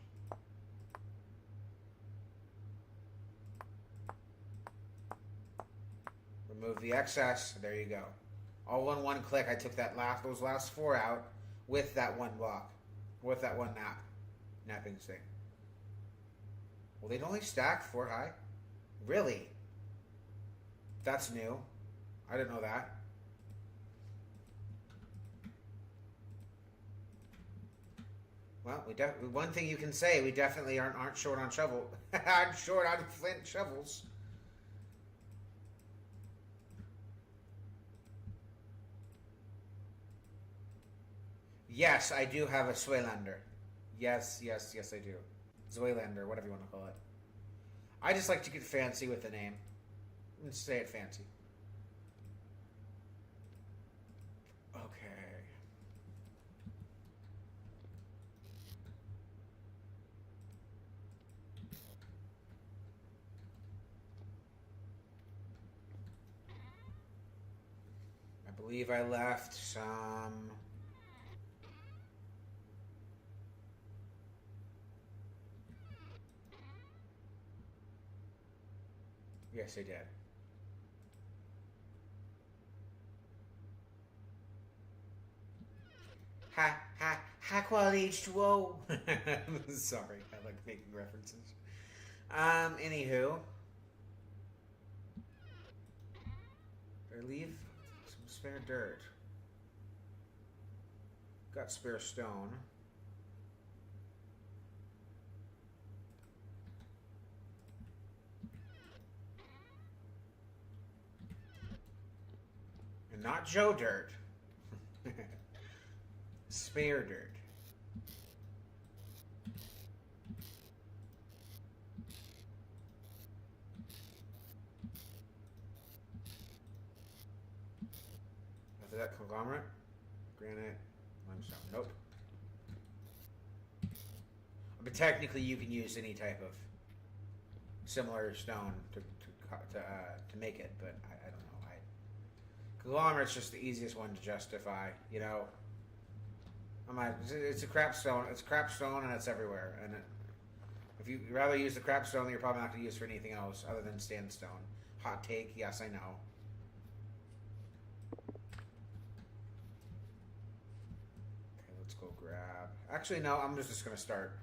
Remove the excess. There you go. All in one click. I took those last 4 out with that one block, with that one napping thing. Well, they'd only stack 4 high. Really? That's new. I didn't know that. Well, one thing you can say, we definitely aren't short on shovel. I'm short on flint shovels. Yes, I do have a Zweilander. Yes, I do. Zweilander, whatever you want to call it. I just like to get fancy with the name. Let's say it fancy. Okay. I believe I left some... Yes, I did. High quality H2O. Sorry, I like making references. Anywho. Did I leave some spare dirt? Got spare stone. And not Joe dirt. Spare dirt. After that, conglomerate, granite, limestone. Nope. But technically, you can use any type of similar stone to make it, but I don't know. Conglomerate's just the easiest one to justify, you know. It's a crap stone. It's crap stone, and it's everywhere. And if you rather use the crap stone, then you're probably not going to use it for anything else other than sandstone. Hot take, yes, I know. Okay, let's go grab. Actually, no. I'm just going to start.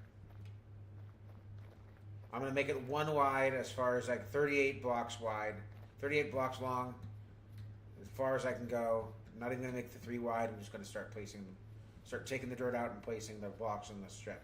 I'm going to make it 1 wide, as far as like 38 blocks wide, 38 blocks long. As far as I can go. I'm not even going to make the 3 wide. I'm just going to start taking the dirt out and placing the blocks on the strip.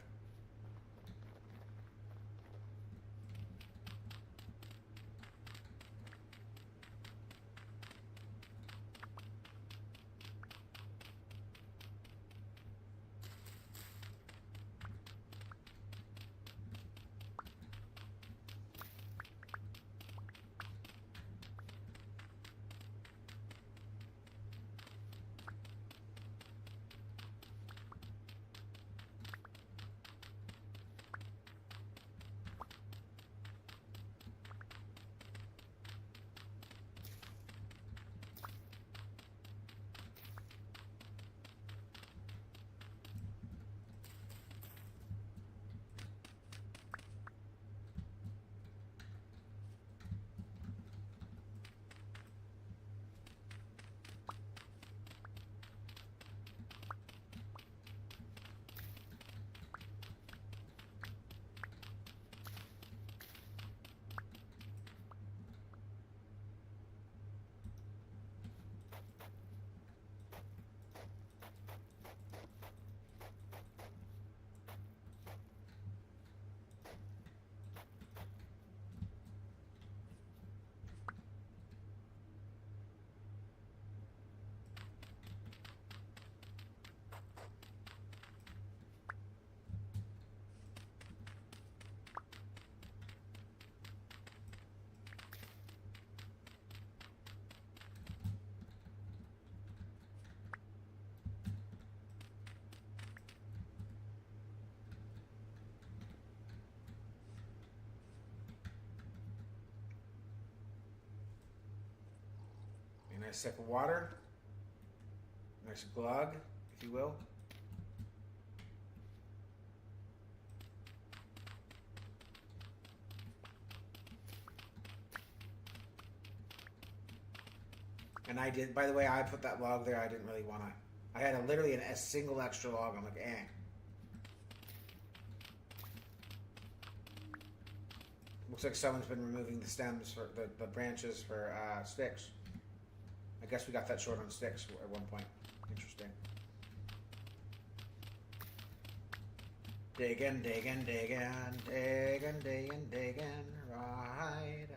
A nice sip of water. Nice glug, if you will. And I did, by the way, I put that log there. I didn't really want to. I had literally a single extra log. I'm like, eh. Looks like someone's been removing the stems for the branches for sticks. I guess we got that short on sticks at one point. Interesting. Digging, digging, digging, digging, digging, digging, right.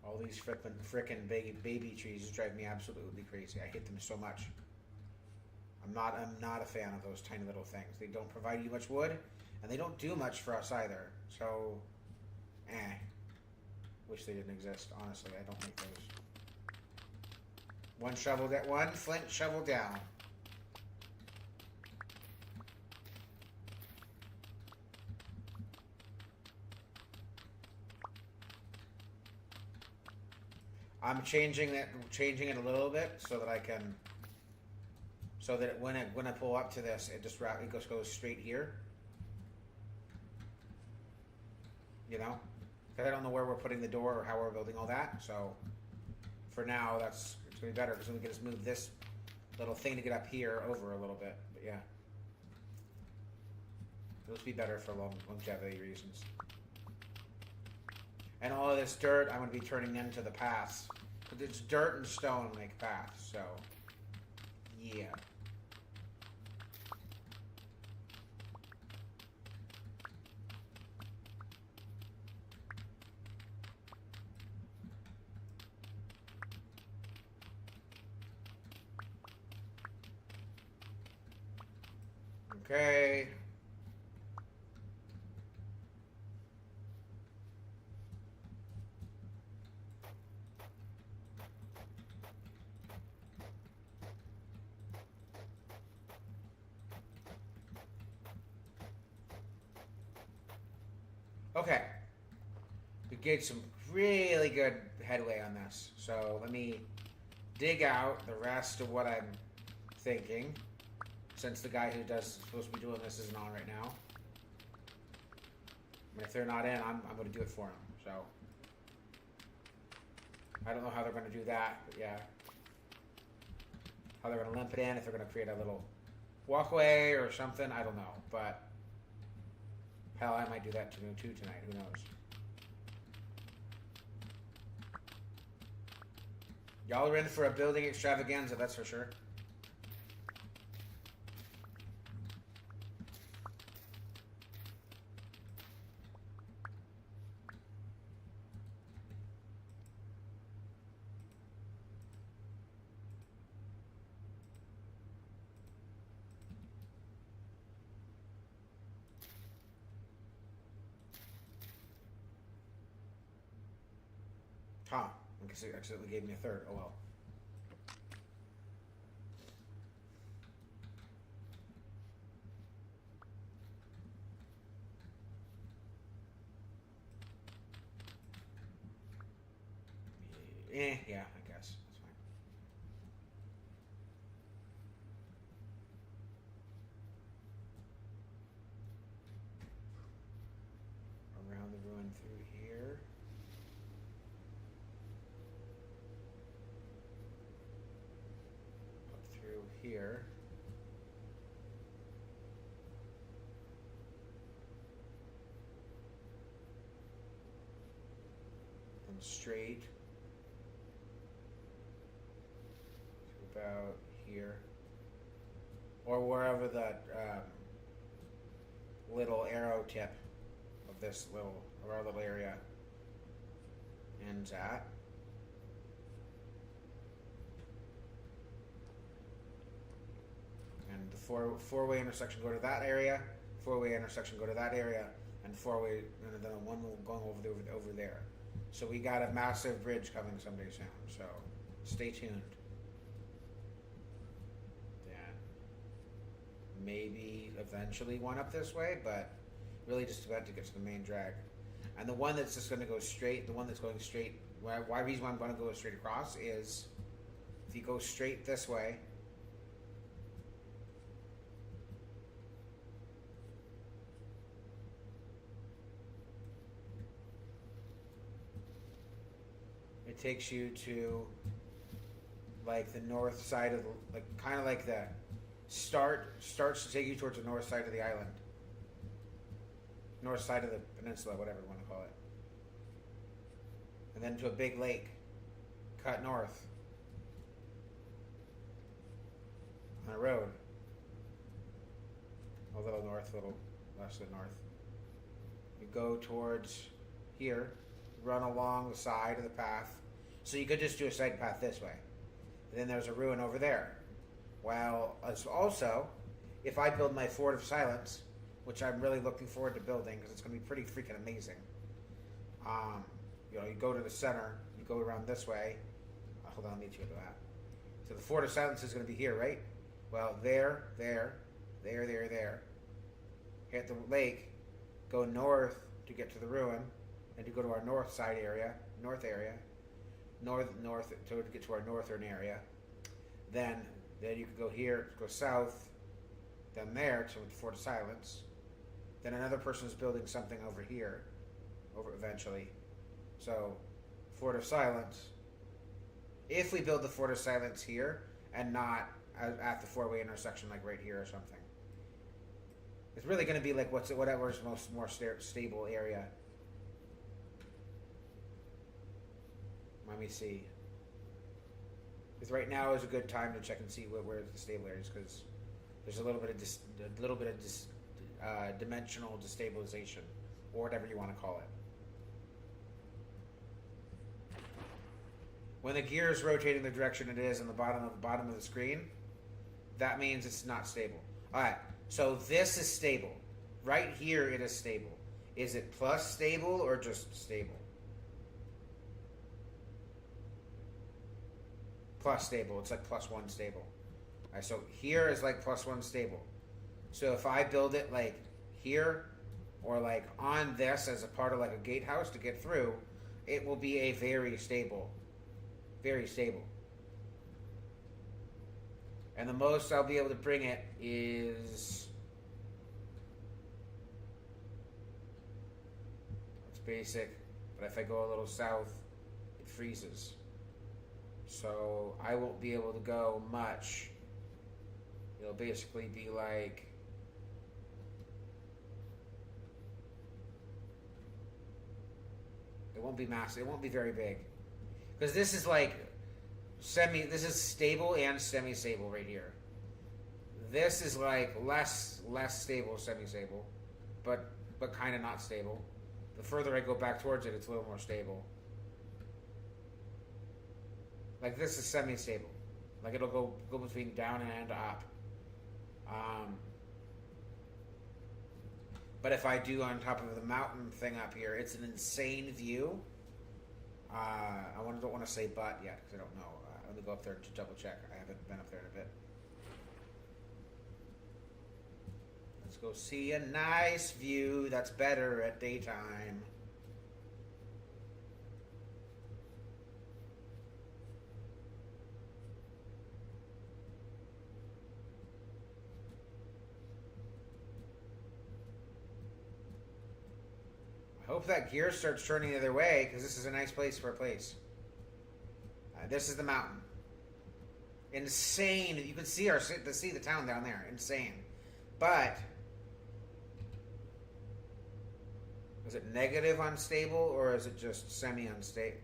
All these frickin' baby trees just drive me absolutely crazy. I hate them so much. I'm not a fan of those tiny little things. They don't provide you much wood, and they don't do much for us either. So, wish they didn't exist. Honestly, I don't like those. One flint shovel down. I'm changing it a little bit so that I can, so that when I pull up to this, it goes straight here. You know, because I don't know where we're putting the door or how we're building all that. So for now, it's gonna be better because then we can just move this little thing to get up here over a little bit. But yeah, it'll just be better for longevity reasons. And all of this dirt, I'm going to be turning into the paths. But it's dirt and stone make paths, so yeah. Okay. Okay. We gained some really good headway on this. So let me dig out the rest of what I'm thinking. Since the guy who supposed to be doing this isn't on right now. I mean, if they're not in, I'm going to do it for them. So I don't know how they're going to do that, but yeah. How they're going to limp it in, if they're going to create a little walkway or something, I don't know. But hell, I might do that too tonight. Who knows? Y'all are in for a building extravaganza, that's for sure. Huh. I guess it accidentally gave me a third. Oh well. Yeah, I guess. That's fine. Around the ruin through here. Up through here. And straight. About here, or wherever that little arrow tip of our little area ends at. And the four-way intersection go to that area, four-way intersection go to that area, and four-way, and then one will go over there. So we got a massive bridge coming someday soon. So stay tuned. Maybe eventually one up this way, but really just about to get to the main drag. And the one that's just going to go straight, the one that's going straight, why reason why I'm going to go straight across is if you go straight this way, it takes you to like the north side of the, like kind of like the starts to take you towards the north side of the island, north side of the peninsula, whatever you want to call it, and then to a big lake, cut north on a road, a little north, a little less than north. You go towards here, run along the side of the path. So you could just do a side path this way. And then there's a ruin over there. Well, also, if I build my Fort of Silence, which I'm really looking forward to building because it's going to be pretty freaking amazing. You know, you go to the center, you go around this way. Hold on, I'll meet you at that. So the Fort of Silence is going to be here, right? Well, there. Hit the lake, go north to get to the ruin, and to go to our north area, north to get to our northern area. Then you could go here, go south, then there to the Fort of Silence. Then another person's building something over here, over eventually. So, Fort of Silence. If we build the Fort of Silence here and not at the four-way intersection, like right here or something, it's really going to be like whatever's more stable area. Let me see. Because right now is a good time to check and see where the stable areas, because there's a little bit of dimensional destabilization, or whatever you want to call it. When the gear is rotating the direction it is on the bottom of the screen, that means it's not stable. All right. So this is stable. Right here it is stable. Is it plus stable or just stable? Plus stable. It's like +1 stable. All right, so here is like +1 stable. So if I build it like here or like on this as a part of like a gatehouse to get through, it will be a very stable. Very stable. And the most I'll be able to bring it is, it's basic, but if I go a little south, it freezes. So I won't be able to go much. It'll basically be like, it won't be massive, it won't be very big. Because this is like this is stable and semi-stable right here. This is like less stable, semi-stable, but kind of not stable. The further I go back towards it, it's a little more stable. Like this is semi-stable. Like it'll go between down and up. But if I do on top of the mountain thing up here, it's an insane view. I don't want to say but yet because I don't know. Let me go up there to double check. I haven't been up there in a bit. Let's go see a nice view that's better at daytime. I hope that gear starts turning the other way because this is a nice place for a place. This is the mountain. Insane. You can see the town down there. Insane. But is it negative unstable or is it just semi-unstable?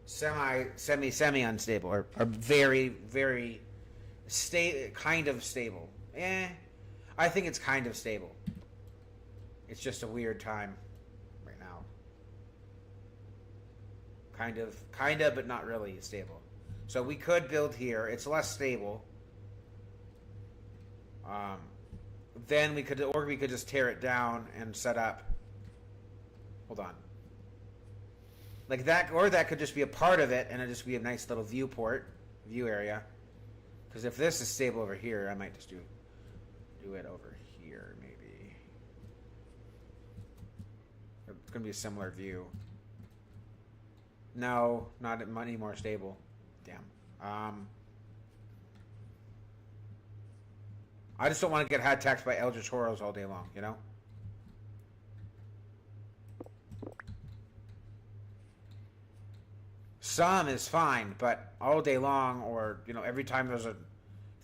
Semi-unstable or very, very kind of stable. I think it's kind of stable. It's just a weird time right now. Kind of, but not really stable. So we could build here. It's less stable. Then we could just tear it down and set up. Hold on. Like that, or that could just be a part of it, and it'd just be a nice little view area. Because if this is stable over here, I might just do it over here, maybe. It's going to be a similar view. No, not any more stable. Damn. I just don't want to get attacked by Eldritch Horrors all day long, you know? Some is fine, but all day long, or, you know, every time there's a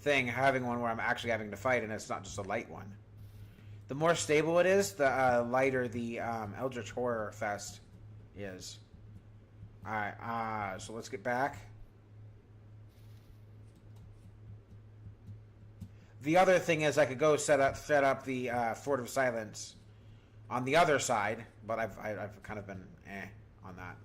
thing, having one where I'm actually having to fight and it's not just a light one. The more stable it is, the lighter the Eldritch Horror Fest is. Alright, so let's get back. The other thing is I could go set up the Fort of Silence on the other side, but I've kind of been on that.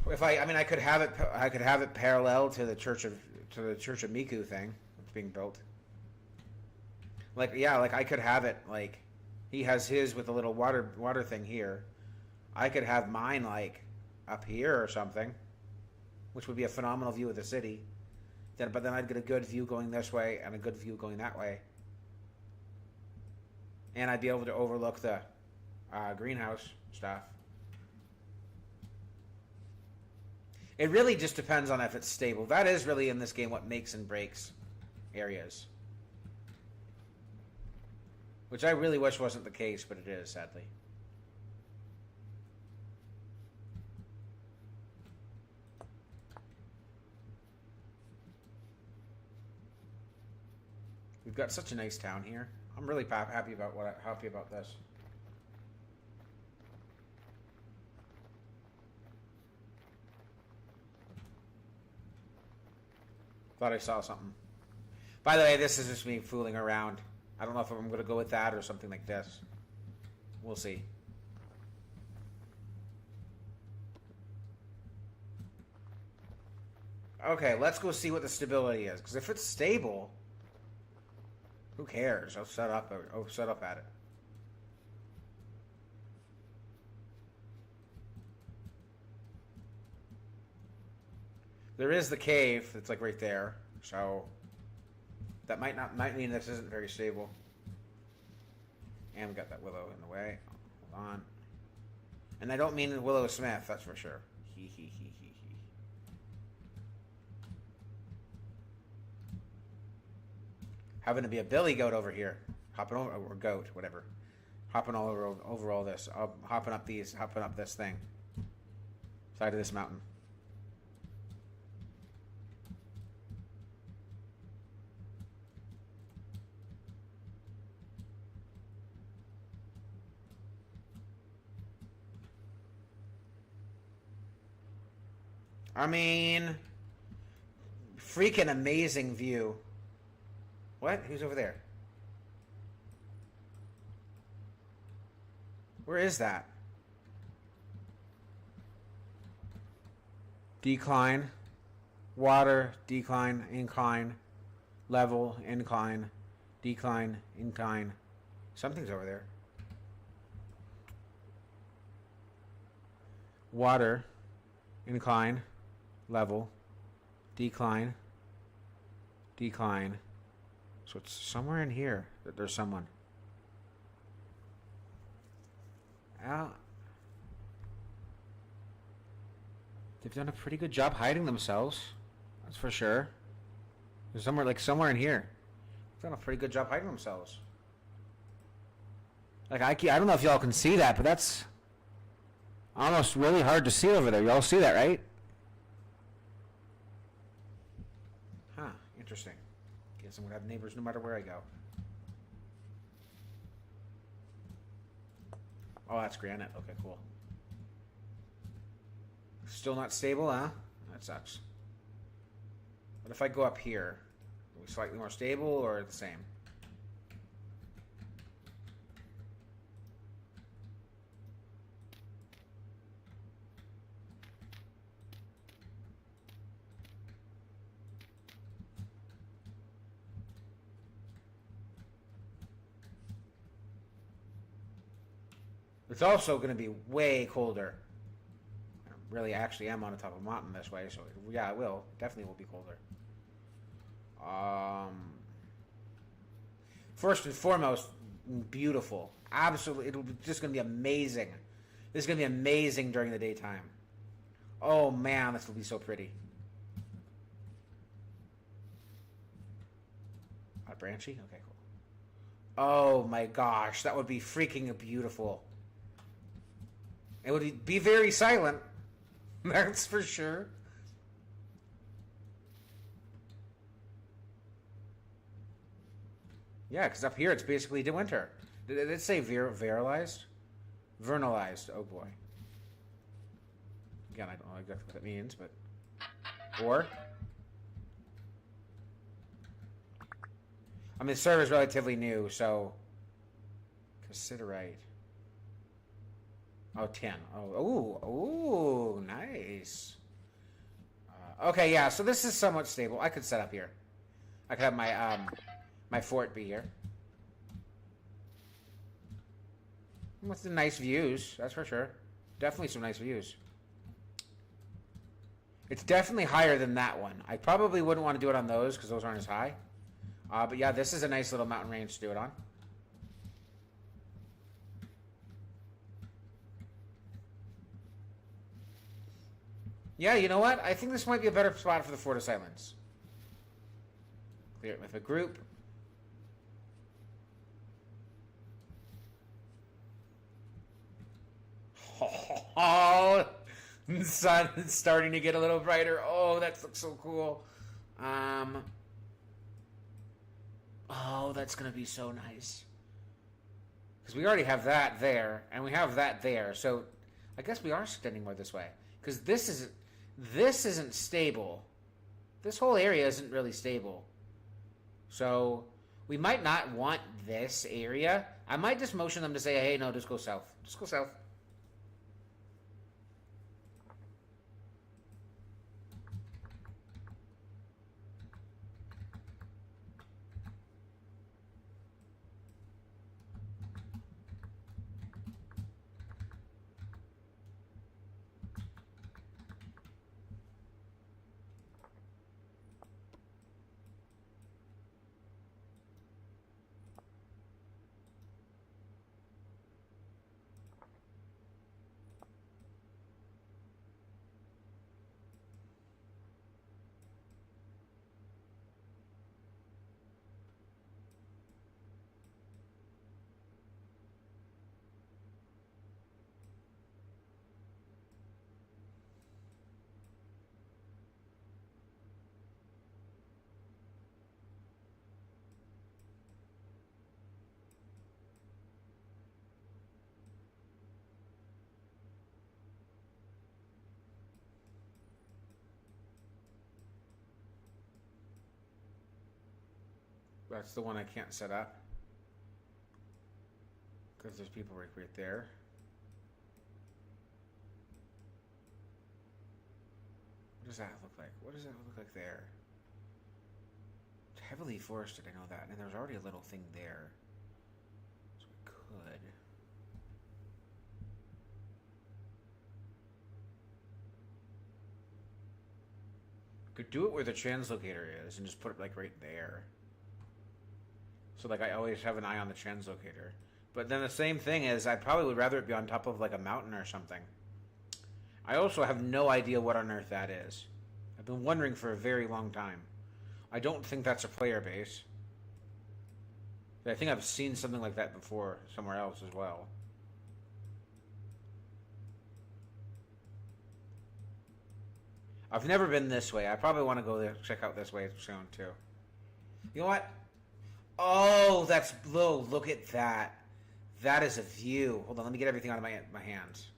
If I mean, I could have it parallel to the Church of Miku thing that's being built. Like, yeah, like I could have it like he has his with a little water thing here. I could have mine like up here or something, which would be a phenomenal view of the city. But then I'd get a good view going this way and a good view going that way, and I'd be able to overlook the greenhouse stuff. It really just depends on if it's stable. That is really in this game what makes and breaks areas. Which I really wish wasn't the case, but it is, sadly. We've got such a nice town here. I'm really happy about this. Thought I saw something. By the way, this is just me fooling around. I don't know if I'm going to go with that or something like this. We'll see. Okay, let's go see what the stability is. Because if it's stable, who cares? I'll set up at it. There is the cave that's like right there, so that might mean this isn't very stable. And we got that willow in the way. Hold on. And I don't mean Willow Smith, that's for sure. He. Having to be a billy goat over here, hopping over, or goat, whatever, hopping all over all this, hopping up this thing, side of this mountain. I mean, freaking amazing view. What? Who's over there? Where is that? Decline. Water. Decline. Incline. Level. Incline. Decline. Incline. Something's over there. Water. Incline. Level. Decline. Decline. So it's somewhere in here that there's someone. They've done a pretty good job hiding themselves. That's for sure. There's somewhere in here. They've done a pretty good job hiding themselves. Like I don't know if y'all can see that, but that's almost really hard to see over there. Y'all see that, right? Huh, interesting. Guess I'm gonna have neighbors no matter where I go. Oh, that's granite. Okay, cool. Still not stable, huh? That sucks. What if I go up here? Are we slightly more stable or the same? It's also going to be way colder. really actually am on the top of a mountain this way, so yeah, it will. Definitely will be colder. First and foremost, beautiful. Absolutely, it'll be just going to be amazing. This is going to be amazing during the daytime. Oh man, this will be so pretty. Branchy? Okay, cool. Oh my gosh, that would be freaking beautiful. It would be very silent. That's for sure. Yeah, because up here it's basically the winter. Did it say viralized? Vernalized. Oh boy. Again, I don't know exactly what that means, but... Or? I mean, the server's relatively new, so... Cassiterite. Oh, 10. Oh, ooh, nice. Okay, yeah, so this is somewhat stable. I could set up here. I could have my, my fort be here. With the nice views, that's for sure. Definitely some nice views. It's definitely higher than that one. I probably wouldn't want to do it on those because those aren't as high. But yeah, this is a nice little mountain range to do it on. Yeah, you know what? I think this might be a better spot for the Fort of Silence. Clear it with a group. Oh, the sun is starting to get a little brighter. Oh, that looks so cool. Oh, that's going to be so nice. Because we already have that there, and we have that there. So I guess we are extending more this way. Because this isn't stable. This whole area isn't really stable. So we might not want this area. I might just motion them to say, hey, no, just go south. Just go south. That's the one I can't set up. Because there's people right there. What does that look like? What does that look like there? It's heavily forested, I know that. And there's already a little thing there. So we could... Could do it where the translocator is and just put it like right there. So like I always have an eye on the translocator. But then the same thing is I probably would rather it be on top of like a mountain or something. I also have no idea what on earth that is. I've been wondering for a very long time. I don't think that's a player base. I think I've seen something like that before somewhere else as well. I've never been this way. I probably want to go there, check out this way soon too. You know what? Oh, that's blue. Look at that. That is a view. Hold on, let me get everything out of my hands.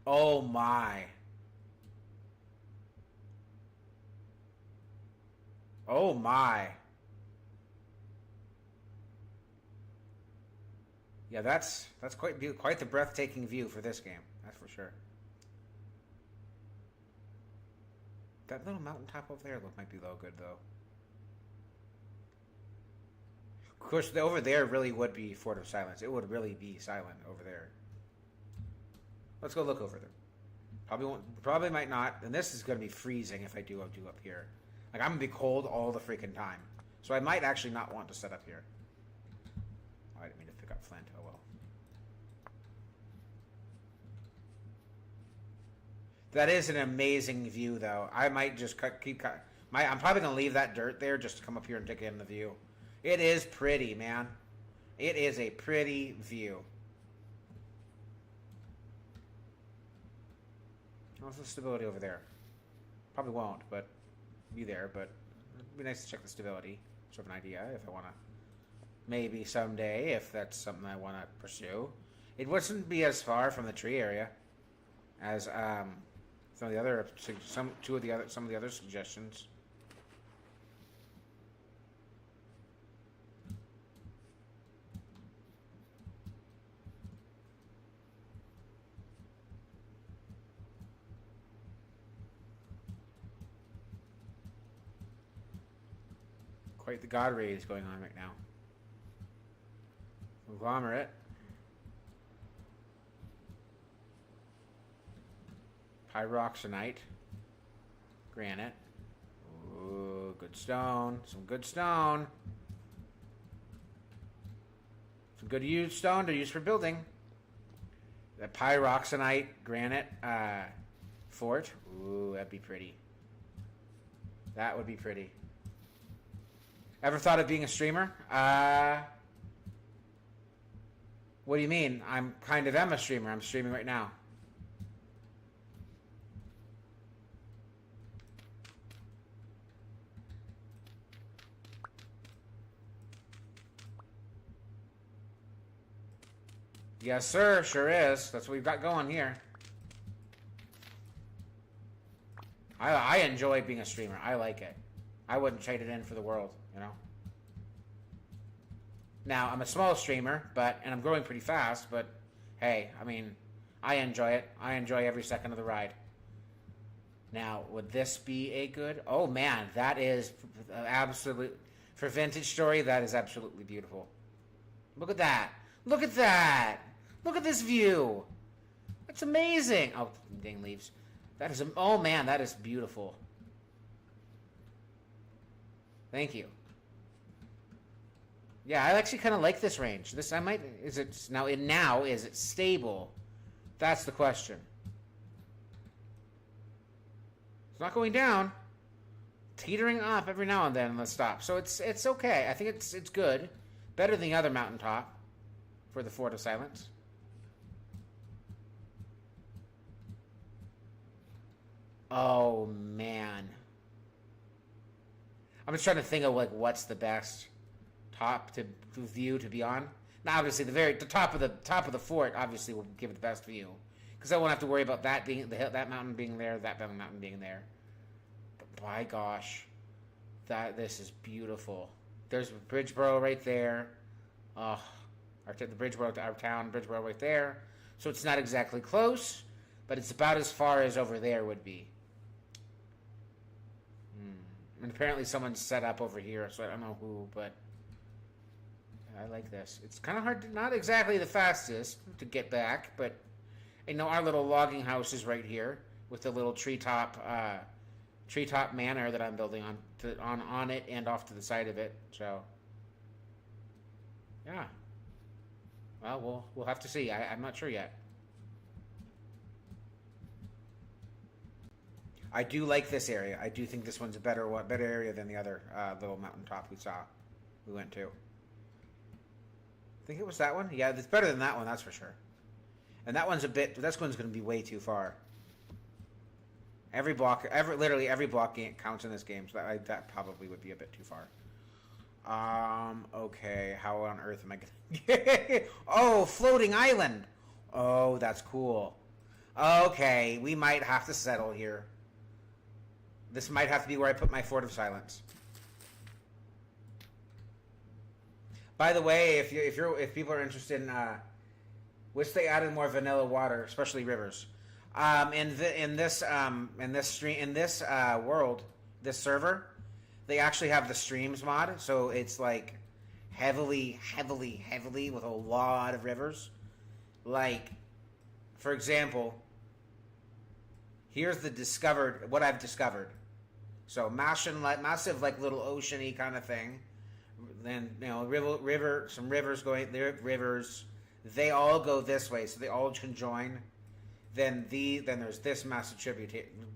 Oh my. Oh my. Yeah, that's quite the breathtaking view for this game. That's for sure. That little mountaintop over there might be low good though. Of course, over there really would be Fort of Silence. It would really be silent over there. Let's go look over there. Probably won't. Probably might not. And this is going to be freezing if I do up here. Like I'm gonna be cold all the freaking time. So I might actually not want to set up here. Oh, I didn't mean to pick up flint. Oh well. That is an amazing view, though. I might just I'm probably gonna leave that dirt there just to come up here and take in the view. It is pretty, man. It is a pretty view. What's the stability over there? Probably won't, but be there. But it'd be nice to check the stability, so I have an idea if I want to. Maybe someday, if that's something I want to pursue. It wouldn't be as far from the tree area as some of the other some of the other suggestions. Quite the god raid is going on right now. Conglomerate. Pyroxenite. Granite. Ooh, good stone. Some good stone. Some good used stone to use for building. The pyroxenite granite fort. Ooh, that'd be pretty. That would be pretty. Ever thought of being a streamer? What do you mean? I'm kind of am a streamer. I'm streaming right now. Yes, sir. Sure is. That's what we've got going here. I enjoy being a streamer. I like it. I wouldn't trade it in for the world, you know? Now, I'm a small streamer, and I'm growing pretty fast, but hey, I mean, I enjoy it. I enjoy every second of the ride. Now, would this be a good... Oh, man, that is absolute... For Vintage Story, that is absolutely beautiful. Look at that. Look at that. Look at this view. That's amazing. Oh, dang leaves. That is... Oh, man, that is beautiful. Thank you. Yeah, I actually kind of like this range. This I might is it now is it stable? That's the question. It's not going down. Teetering up every now and then and let's stop. So it's okay. I think it's good. Better than the other mountaintop for the Fort of Silence. Oh man. I'm just trying to think of like what's the best top to view to be on. Now, obviously, the top of the fort obviously will give it the best view because I won't have to worry about that being that mountain being there, that mountain being there. But my gosh, this is beautiful. There's Bridgeboro right there. Oh, our town, Bridgeboro right there. So it's not exactly close, but it's about as far as over there would be. And apparently someone's set up over here, so I don't know who, but I like this. It's kind of hard not exactly the fastest to get back, but you know our little logging house is right here with the little treetop manor that I'm building on it and off to the side of it. So yeah, well we'll have to see. I'm not sure yet. I do like this area. I do think this one's a better area than the other little mountaintop we went to. I think it was that one. Yeah, it's better than that one, that's for sure. And that one's this one's going to be way too far. Literally every block counts in this game, so that probably would be a bit too far. Okay, how on earth am I going to... Oh, floating island! Oh, that's cool. Okay, we might have to settle here. This might have to be where I put my Fort of Silence. By the way, if people are interested in, wish they added more vanilla water, especially rivers, in this world, this server, they actually have the streams mod, so it's like heavily, heavily, heavily with a lot of rivers. Like, for example, here's what I've discovered. So massive like little ocean-y kind of thing. Then, you know, some rivers going there, rivers. They all go this way, so they all conjoin. Then there's this massive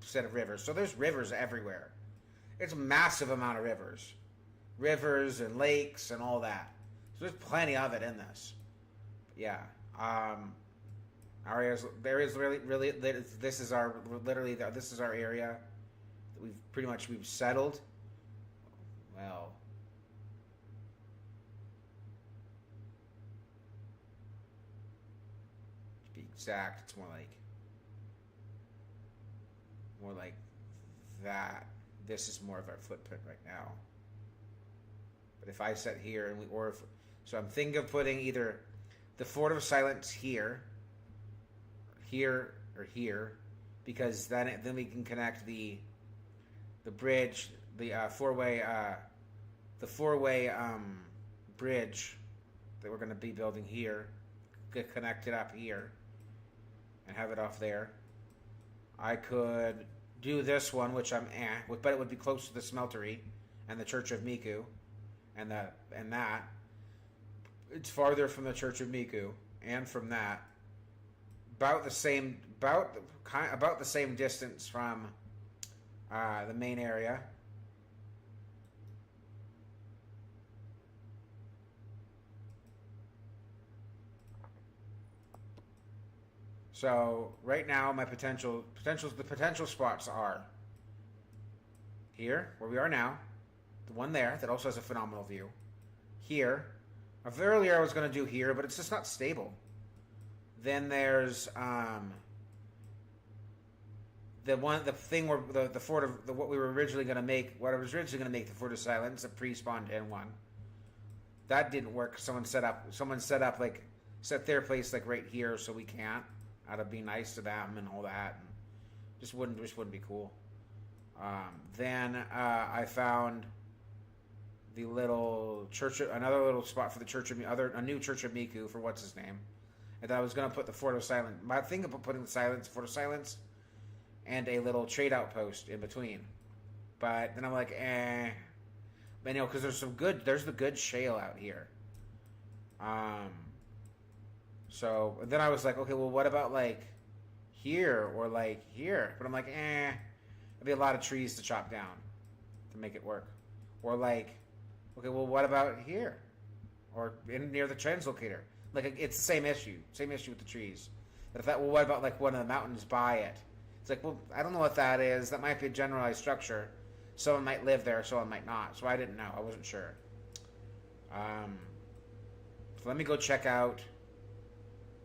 set of rivers. So there's rivers everywhere. It's a massive amount of rivers and lakes and all that. So there's plenty of it in this. Yeah. There is really this is our area that we've settled. Well, to be exact, it's more like that. This is more of our footprint right now. But if I set here so I'm thinking of putting either the Fort of Silence here, or here, because then we can connect the bridge, the four-way bridge that we're going to be building here, get connected up here, and have it off there. I could do this one, which but it would be close to the smeltery and the Church of Miku, and that it's farther from the Church of Miku and from that, about the same distance from the main area. So right now, the potential spots are here, where we are now, the one there that also has a phenomenal view. Here, earlier I was going to do here, but it's just not stable. Then there's the Fort of what we were originally going to make. What I was originally going to make the Fort of Silence, a pre-spawned N1. That didn't work. Someone set their place like right here, so we can't. That'd be nice to them and all that, and just wouldn't be cool. Then I found the little church, another little spot for the a new Church of Miku for what's his name, and I was gonna put the Fort of Silence. My thing about putting the Fort of Silence, and a little trade outpost in between, but then I'm like, but you know, because there's the good shale out here. So then I was like, okay, well, what about like here or like here? But I'm like, there'd be a lot of trees to chop down to make it work. Or like, okay, well, what about here? Or near the translocator? Like, it's the same issue with the trees. But what about like one of the mountains by it? It's like, well, I don't know what that is. That might be a generalized structure. Someone might live there, someone might not. So I didn't know. I wasn't sure. So let me go check out.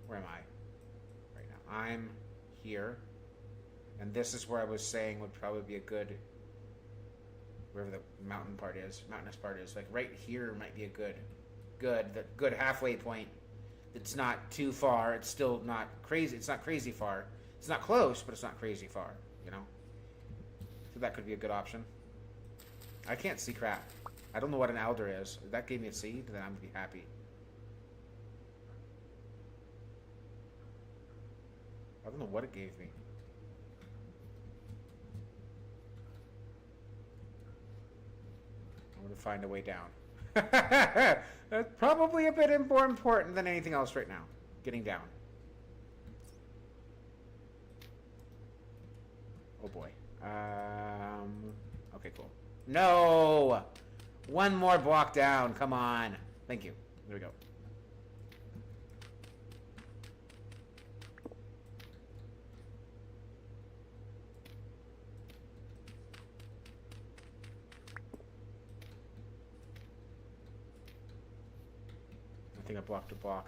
Where am I right now? I'm here, and this is where I was saying would probably be a good, wherever the mountainous part is. Like right here might be a good halfway point. It's not too far. It's still not crazy. It's not crazy far. It's not close, but it's not crazy far. You know. So that could be a good option. I can't see crap. I don't know what an elder is. If that gave me a seed, then I'm gonna be happy. I don't know what it gave me. I'm going to find a way down. That's probably a bit more important than anything else right now. Getting down. Oh boy. Okay, cool. No! One more block down. Come on. Thank you. There we go. I think I blocked a block.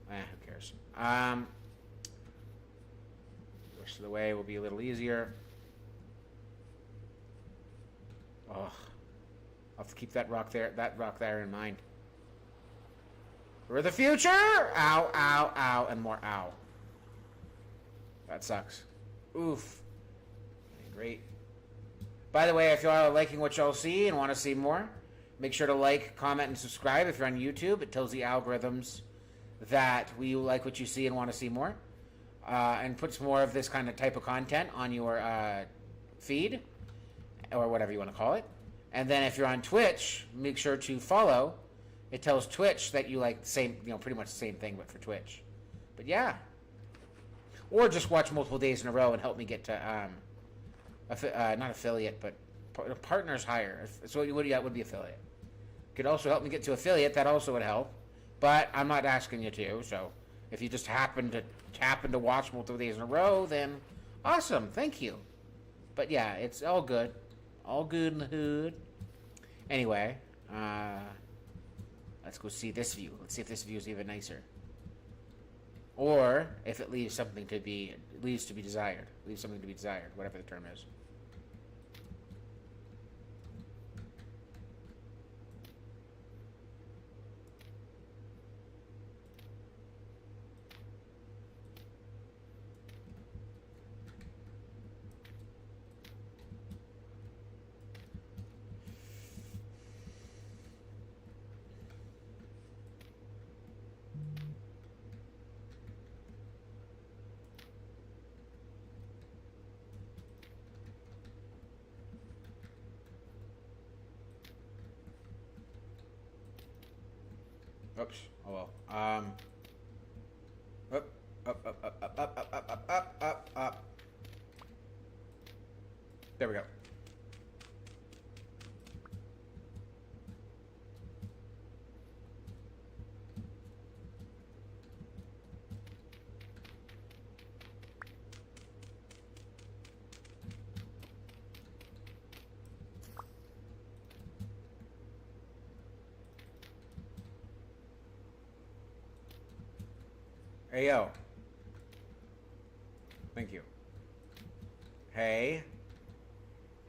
Who cares? The rest of the way will be a little easier. Oh, I'll have to keep that rock there in mind. For the future! Ow, ow, ow, and more ow. That sucks. Oof. Great. By the way, if y'all are liking what y'all see and want to see more, Make sure to like, comment, and subscribe if you're on YouTube. It tells the algorithms that we like what you see and want to see more. And puts more of this kind of type of content on your feed, or whatever you want to call it. And then if you're on Twitch, make sure to follow. It tells Twitch that you like the same, pretty much the same thing, but for Twitch. But yeah. Or just watch multiple days in a row and help me get to, not affiliate, but partners higher. So that would be affiliate. Could also help me get to affiliate. That also would help. But I'm not asking you to, so if you just happen to watch multiple days in a row, then awesome, thank you. But yeah, it's all good. All good in the hood. Anyway, let's go see this view. Let's see if this view is even nicer. Or if it leaves something to be desired. Leaves something to be desired, whatever the term is. Oops. Oh well. Up. There we go. Hey, yo. Thank you. Hey.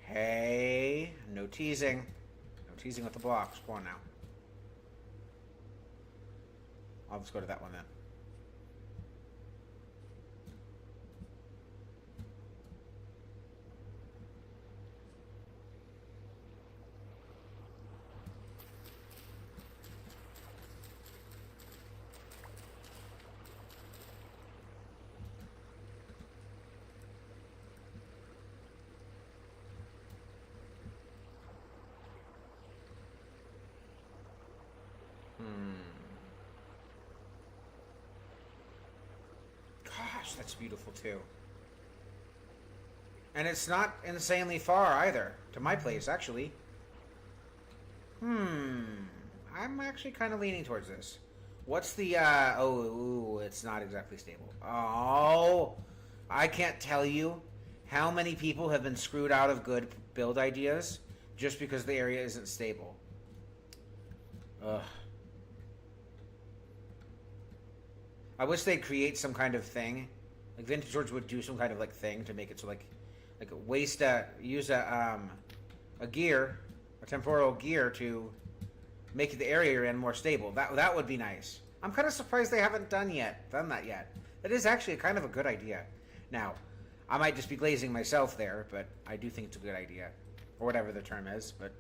Hey. No teasing. No teasing with the blocks. Come on now. I'll just go to that one then. Gosh, that's beautiful too. And it's not insanely far either. To my place, actually. I'm actually kind of leaning towards this. What's the, it's not exactly stable. Oh, I can't tell you how many people have been screwed out of good build ideas just because the area isn't stable. Ugh. I wish they'd create some kind of thing. Like Vintage George would do some kind of like thing to make it so like use a gear, a temporal gear to make the area you're in more stable. That would be nice. I'm kind of surprised they haven't done that yet. That is actually kind of a good idea. Now, I might just be glazing myself there, but I do think it's a good idea, or whatever the term is. But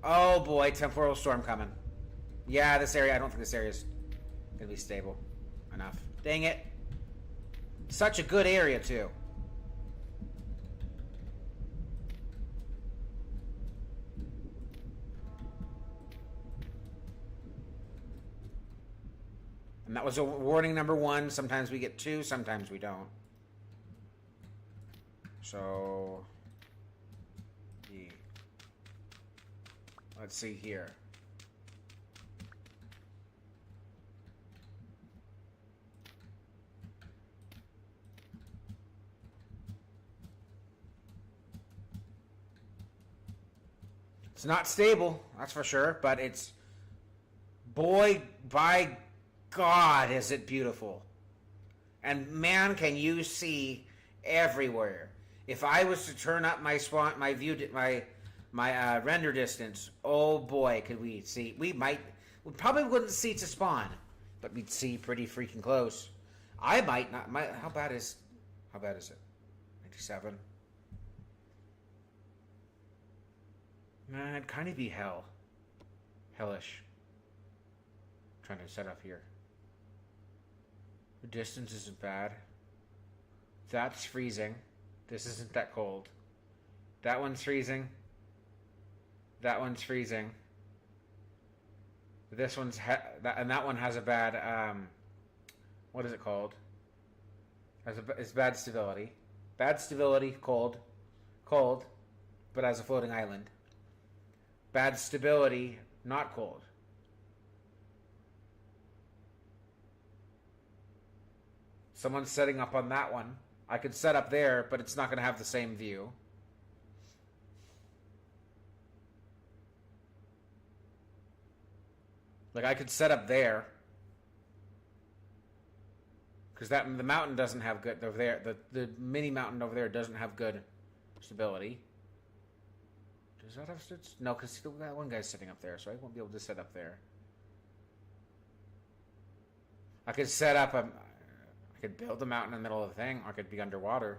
oh boy, temporal storm coming. Yeah, this area. I don't think this area is gonna be stable enough. Dang it! Such a good area too. And that was a warning number 1. Sometimes we get 2, sometimes we don't. So, let's see here. It's not stable, that's for sure, but it's, boy, by God, is it beautiful. And man, can you see everywhere. If I was to turn up my render distance, oh boy, could we see. We probably wouldn't see to spawn, but we'd see pretty freaking close. I might not, how bad is it? 97? Man, it'd kind of be hell. Hellish. Trying to set up here. The distance isn't bad. That's freezing. This isn't that cold. That one's freezing. That one's freezing. This one's and that one has a bad what is it called? It's bad stability. Bad stability, cold, but as a floating island. Bad stability, not cold. Someone's setting up on that one. I could set up there, but it's not going to have the same view. Like, I could set up there. Because the mountain doesn't have good over there. The mini mountain over there doesn't have good stability. Does that have no? Because that one guy's sitting up there, so I won't be able to set up there. I could set up I could build a mountain in the middle of the thing, or I could be underwater.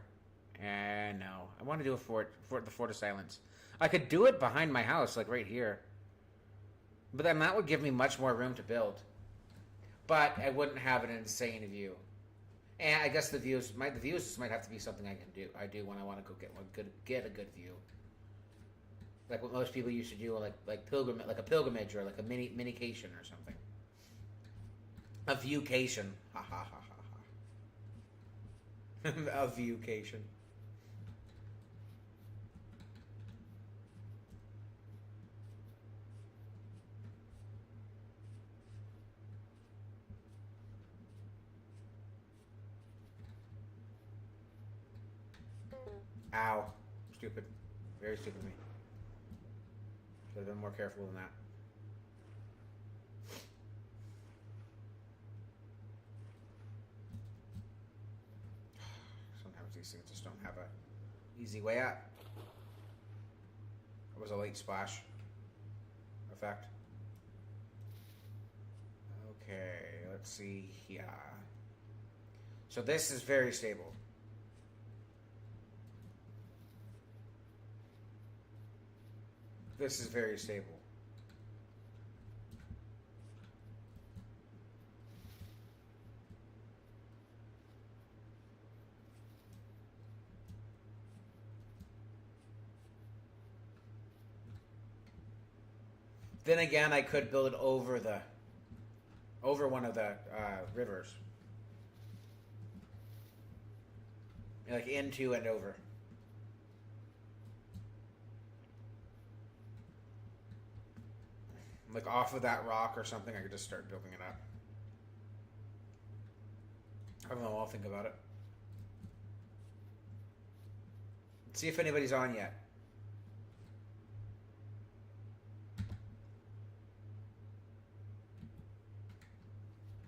And no, I want to do a fort the Fort of Silence. I could do it behind my house, like right here. But then that would give me much more room to build. But I wouldn't have an insane view. And I guess the views might have to be something I do when I want to go get a good view. Like what most people used to do, like a pilgrimage or like a minication or something. A viewcation. Ha ha ha ha ha. A viewcation. Ow. Stupid. Very stupid of me. Should have been more careful than that. Sometimes these things just don't have a easy way out. It was a late splash effect. Okay, let's see here. So this is very stable. This is very stable. Then again, I could build it over one of the rivers. Like into and over. Like off of that rock or something, I could just start building it up. I don't know, I'll think about it. Let's see if anybody's on yet.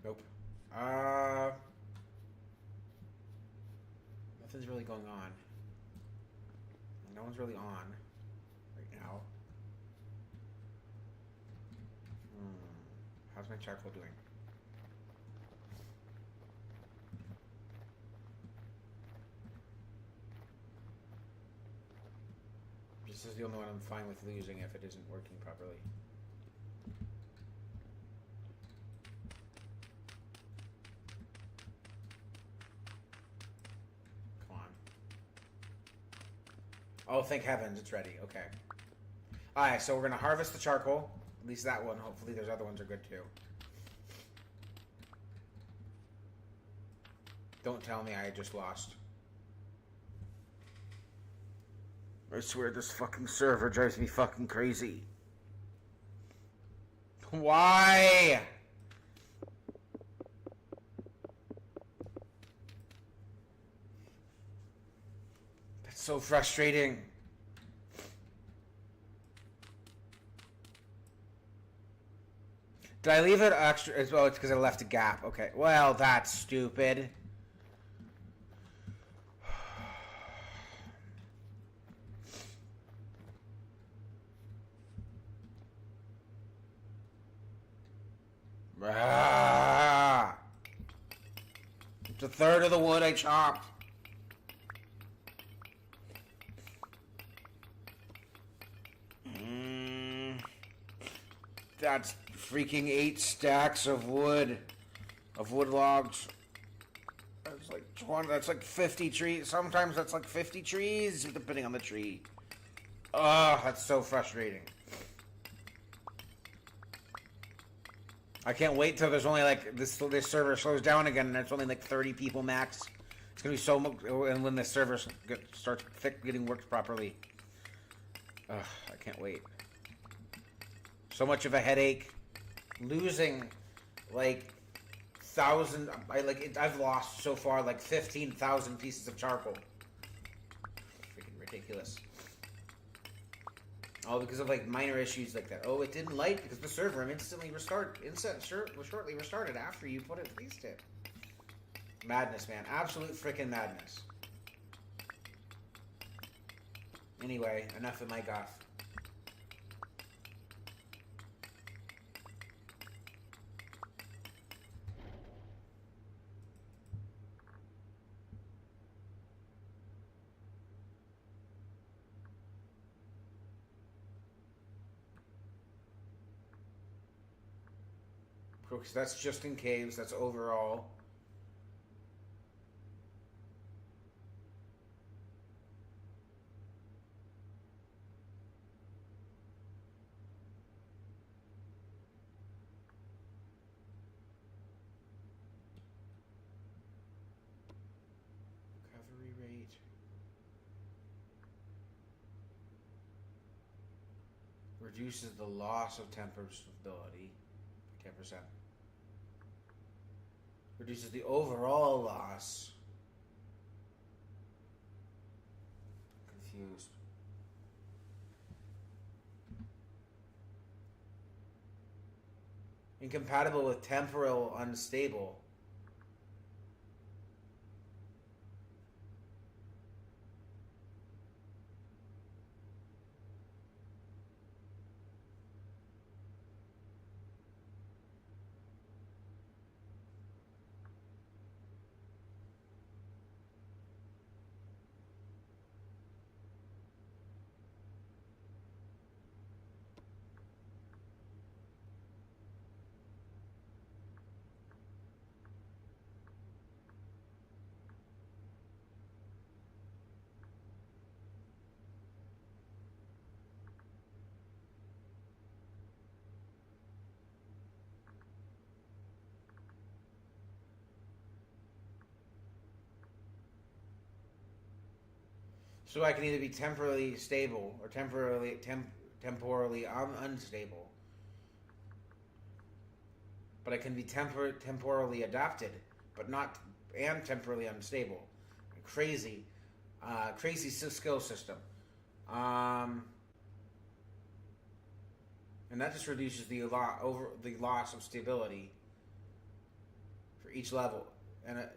Nope. Nothing's really going on. No one's really on right now. How's my charcoal doing? This is the only one I'm fine with losing if it isn't working properly. Come on. Oh, thank heavens, it's ready. Okay. Alright, so we're going to harvest the charcoal. At least that one. Hopefully those other ones are good too. Don't tell me I just lost. I swear this fucking server drives me fucking crazy. Why? That's so frustrating. Did I leave it extra as well? It's because I left a gap. Okay. Well, that's stupid. Ah! It's a third of the wood I chopped. That's freaking 8 stacks of wood. Of wood logs. That's like 20, that's like 50 trees. Sometimes that's like 50 trees, depending on the tree. Oh, that's so frustrating. I can't wait till there's only like this server slows down again and there's only like 30 people max. It's gonna be so much, and when the server starts getting worked properly. Ugh, I can't wait. So much of a headache. Losing like I've lost so far like 15,000 pieces of charcoal. Freaking ridiculous. All because of like minor issues like that. Oh, it didn't light because the server shortly restarted after you released it. Madness, man. Absolute freaking madness. Anyway, enough of my guff. Because that's just in caves, that's overall. Recovery rate. Reduces the loss of temper stability. 10%. Reduces the overall loss. Confused. Incompatible with temporal unstable. So I can either be temporarily stable or temporarily unstable. But I can be temporally adapted, but not and temporarily unstable. Crazy skill system. And that just reduces the loss of stability for each level, and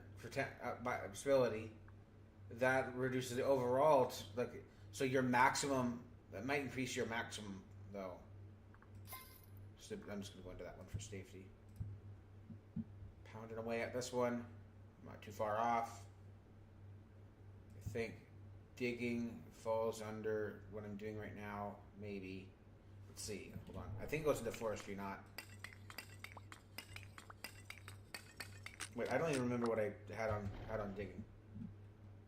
by stability. That reduces the overall, so your maximum, that might increase your maximum, though. So I'm just going to go into that one for safety. Pounding away at this one. I'm not too far off. I think digging falls under what I'm doing right now, maybe. Let's see, hold on. I think it goes into forestry, not. Wait, I don't even remember what I had on digging.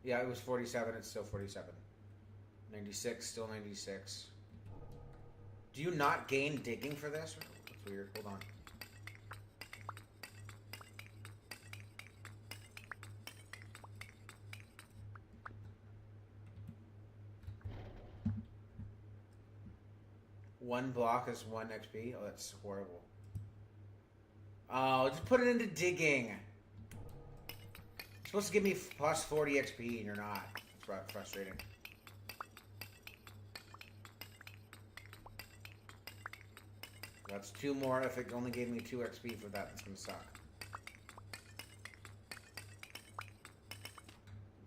Yeah, it was 47. It's still 47. 96, still 96. Do you not gain digging for this? That's weird. Hold on. One block is 1 XP? Oh, that's horrible. Oh, just put it into digging. Supposed to give me plus 40 XP and you're not. It's frustrating. That's 2 more. If it only gave me 2 XP for that, it's gonna suck.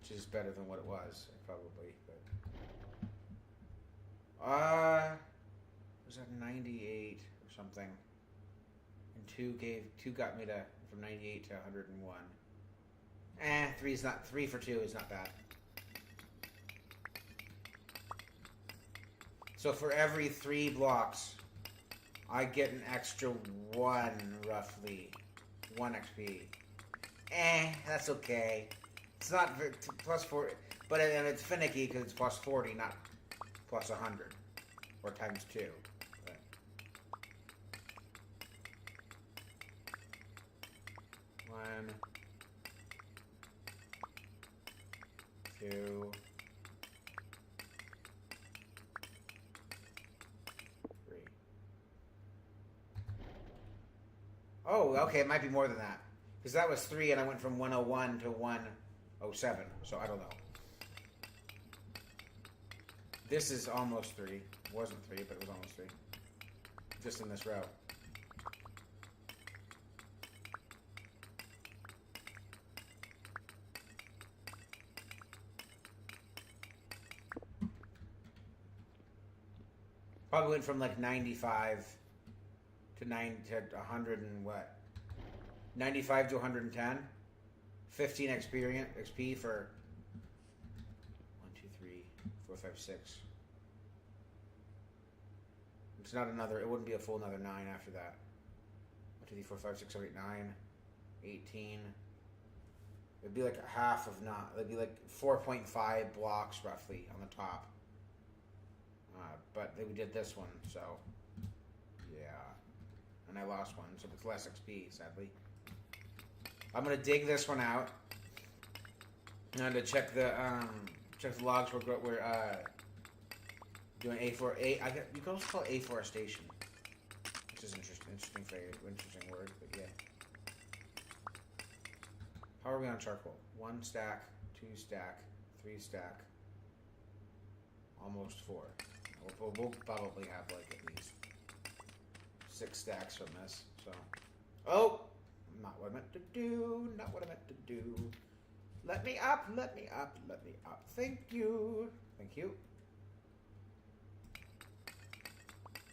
Which is better than what it was, probably. But it was at 98 or something. And 2 got me from 98 to 101. 3 for 2 is not bad. So for every 3 blocks, I get an extra 1, roughly. 1 XP. That's okay. It's not plus 40, but it's finicky because it's plus 40, not plus 100. Or times 2. But. 1, 2, 3. Oh, okay, it might be more than that. Because that was 3 and I went from 101 to 107, so I don't know. This is almost 3. It wasn't 3, but it was almost 3. Just in this row. Probably went from like 95 to 100 and what? 95 to 110. 15 XP for 1, 2, 3, 4, 5, 6. It's not another, it wouldn't be a full another 9 after that. 1, 2, 3, 4, 5, 6, 7, 8, 9, 18. It'd be like a half of not, it'd be like 4.5 blocks roughly on the top. But we did this one, so yeah. And I lost one, so it's less XP, sadly. I'm gonna dig this one out. And to check the logs we're doing A4. You can also call it afforestation, which is interesting phrase, interesting word, but yeah. How are we on charcoal? 1 stack, 2 stack, 3 stack, almost 4. We'll probably have like at least 6 stacks from this. So, oh, not what I meant to do. Not what I meant to do. Let me up. Let me up. Let me up. Thank you. Thank you.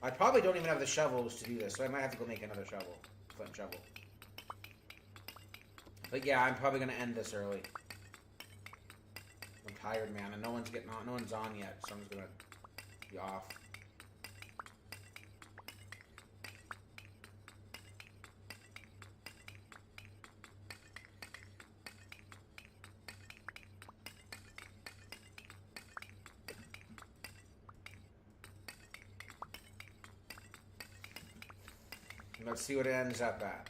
I probably don't even have the shovels to do this, so I might have to go make another shovel, flint shovel. But yeah, I'm probably gonna end this early. I'm tired, man, and no one's on yet, so I'm just gonna be off. Let's see what it ends up at.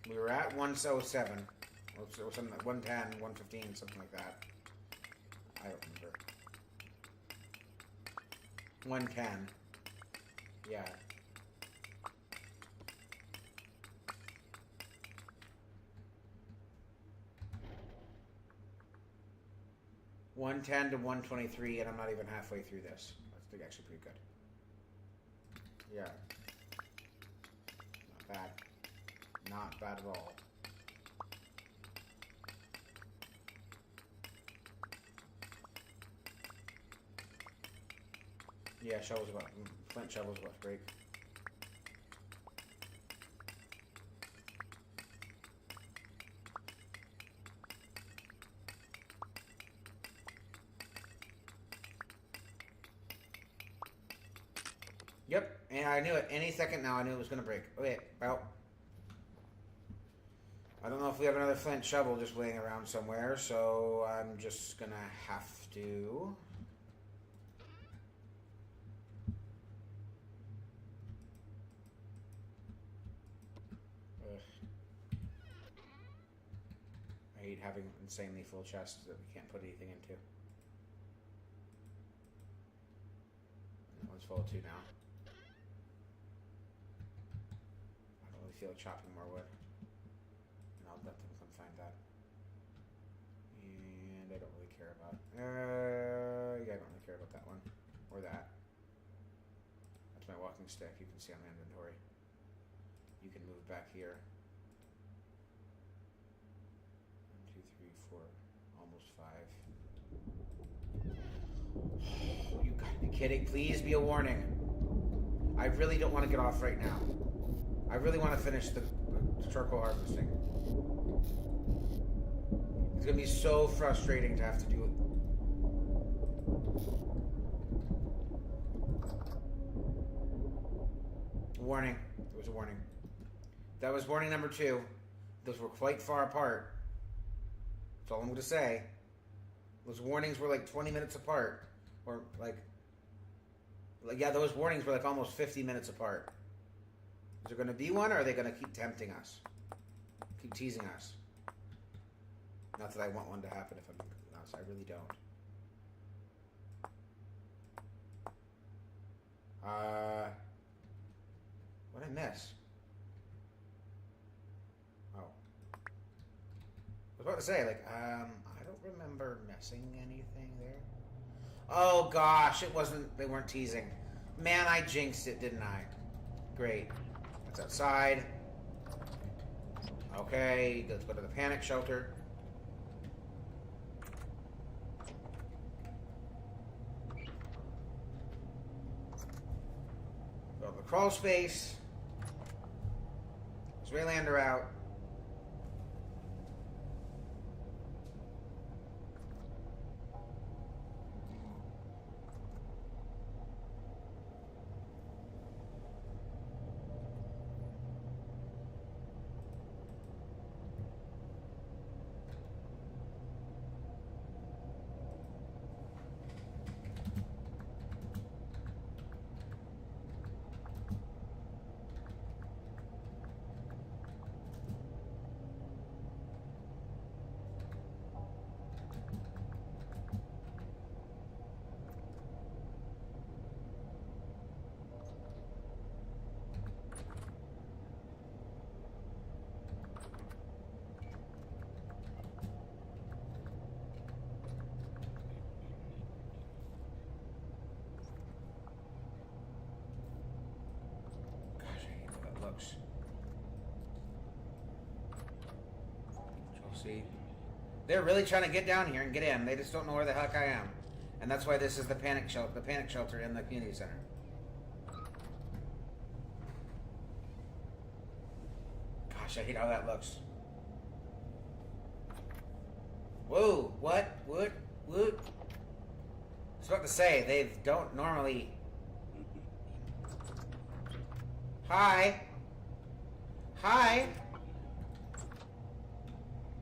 We were at 107. Or something like 110, 115, something like that. I don't remember. 110. Yeah. $110 to $123, and I'm not even halfway through this. That's actually pretty good. Yeah. Not bad. Not bad at all. Yeah, flint shovels about to break. Yep, and I knew it. Any second now, I knew it was going to break. Okay, well, I don't know if we have another flint shovel just laying around somewhere, so I'm just going to have to... I hate having insanely full chests that we can't put anything into. That one's full too now. I don't really feel like chopping more wood. And I'll let them come find that. And I don't really care about... yeah, I don't really care about that one. Or that. That's my walking stick, you can see on my inventory. You can move back here. 1, 2, 3, 4, almost 5. You gotta be kidding. Please be a warning. I really don't want to get off right now. I really want to finish the charcoal harvesting. It's gonna be so frustrating to have to do it. Warning. There was a warning. That was warning number 2. Those were quite far apart. That's all I'm going to say. Those warnings were like 20 minutes apart. Or like yeah, those warnings were like almost 50 minutes apart. Is there going to be one, or are they going to keep tempting us? Keep teasing us? Not that I want one to happen, if I'm honest. I really don't. What did I miss? Oh. I was about to say, like, I don't remember missing anything there. Oh gosh, it wasn't, they weren't teasing. Man, I jinxed it, didn't I? Great. That's outside. Okay, let's go to the panic shelter. Go to the crawl space. Is Waylander out? See, they're really trying to get down here and get in. They just don't know where the heck I am, and that's why this is the panic shelter in the community center. Gosh, I hate how that looks. Whoa! What? What? What? I was about to say they don't normally. Hi. Hi.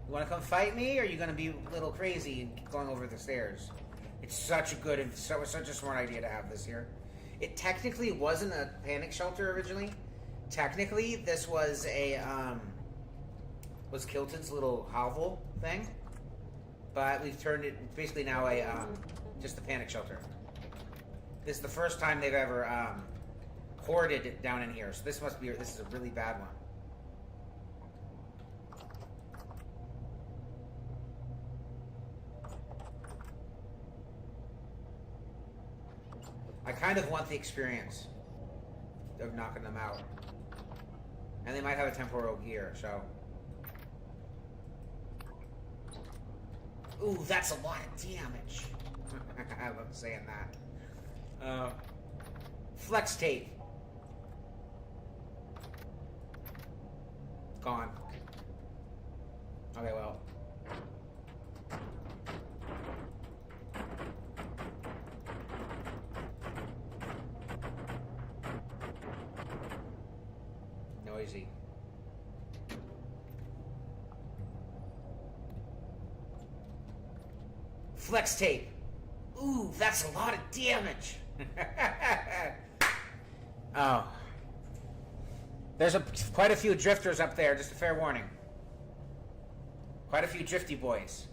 You want to come fight me, or are you going to be a little crazy and going over the stairs? It's such a good, such a smart idea to have this here. It technically wasn't a panic shelter originally. Technically, this was a was Kilton's little hovel thing, but we've turned it. It's basically now a just a panic shelter. This is the first time they've ever hoarded it down in here, so this must be. This is a really bad one. I kind of want the experience of knocking them out. And they might have a temporal gear, so. Ooh, that's a lot of damage. I love saying that. Flex tape. Gone. Okay, well. Noisy. Flex tape. Ooh, that's a lot of damage. Oh. There's quite a few drifters up there, just a fair warning. Quite a few drifty boys.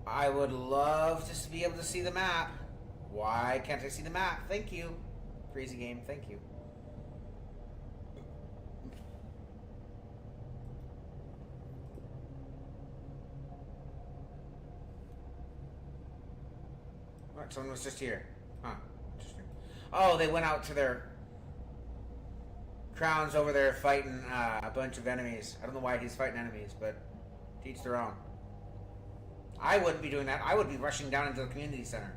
I would love to be able to see the map. Why can't I see the map? Thank you. Crazy game, thank you. Alright, someone was just here. Huh, interesting. Oh, they went out to their crowns over there fighting a bunch of enemies. I don't know why he's fighting enemies, but to each their own. I wouldn't be doing that. I would be rushing down into the community center.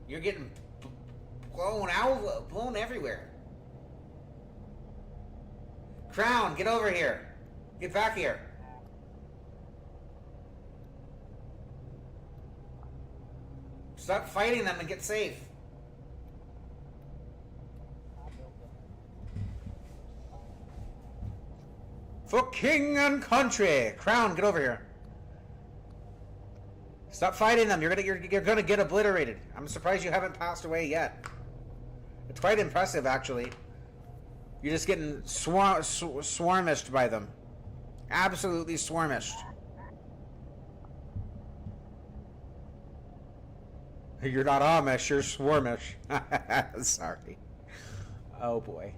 You're getting blown out, blown everywhere. Crown, get over here. Get back here. Stop fighting them and get safe. For king and country. Crown, get over here. Stop fighting them. You're gonna get obliterated. I'm surprised you haven't passed away yet. It's quite impressive, actually. You're just getting swarmished by them. Absolutely swarmished. You're not Amish, you're swarmish. Sorry. Oh boy.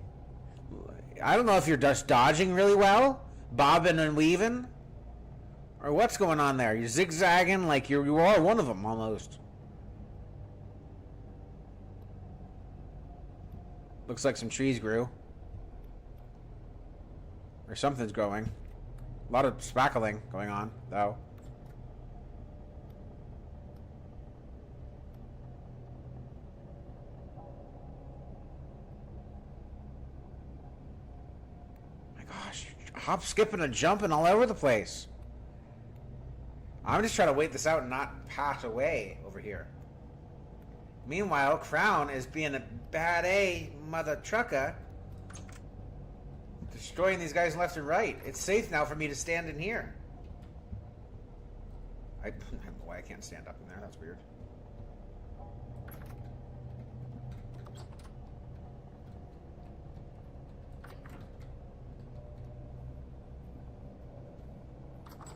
I don't know if you're just dodging really well, bobbing and weaving, or what's going on there. You're zigzagging like you are one of them almost. Looks like some trees grew. Or something's growing. A lot of spackling going on, though. My gosh, hop, skipping, and jumping all over the place. I'm just trying to wait this out and not pass away over here. Meanwhile, Crown is being a bad A mother trucker, destroying these guys left and right. It's safe now for me to stand in here. I don't know why I can't stand up in there. That's weird.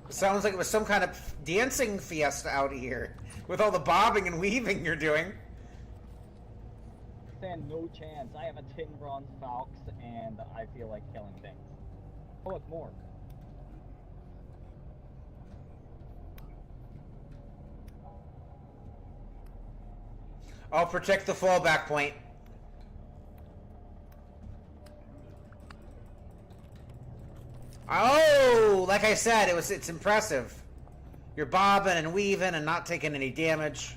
It sounds like it was some kind of dancing fiesta out here with all the bobbing and weaving you're doing. Stand no chance. I have a tin bronze Falx and I feel like killing things. Oh, look, more. I'll protect the fallback point. Oh, like I said, it's impressive. You're bobbing and weaving and not taking any damage.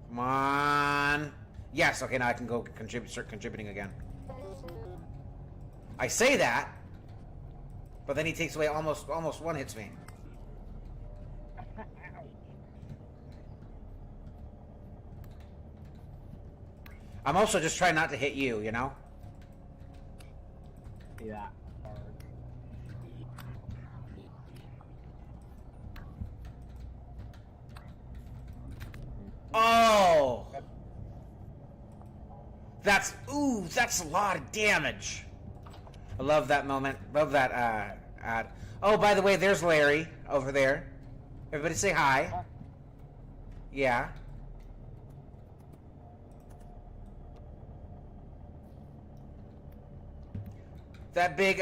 Come on. Yes, okay, now I can go start contributing again. I say that, but then he takes away almost one hits me. I'm also just trying not to hit you, you know? Yeah, hard. Oh! That's a lot of damage. I love that moment. Love that ad. Oh, by the way, there's Larry over there. Everybody say hi. Huh? Yeah. That big,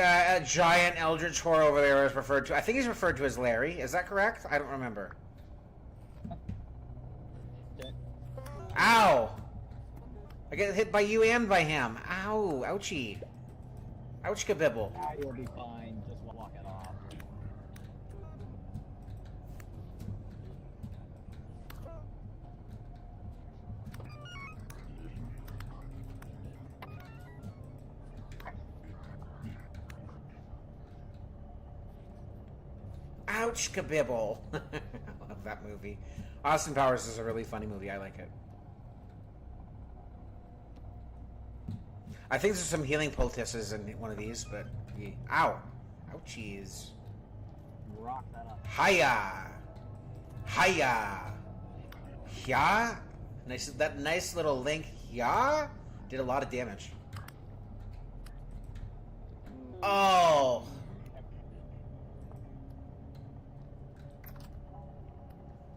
giant eldritch horror over there is referred to. I think he's referred to as Larry. Is that correct? I don't remember. Okay. Ow! I get hit by you and by him. Ow! Ouchie! Ouch kabibble. Now you'll be fine. Just walk it off. Ouch kabibble. I love that movie. Austin Powers is a really funny movie. I like it. I think there's some healing poultices in one of these, but yeah. Ow! Ouchies! Rock that up. Hiya! Hiya! Yeah? Nice. That nice little link. Yeah, did a lot of damage. Oh!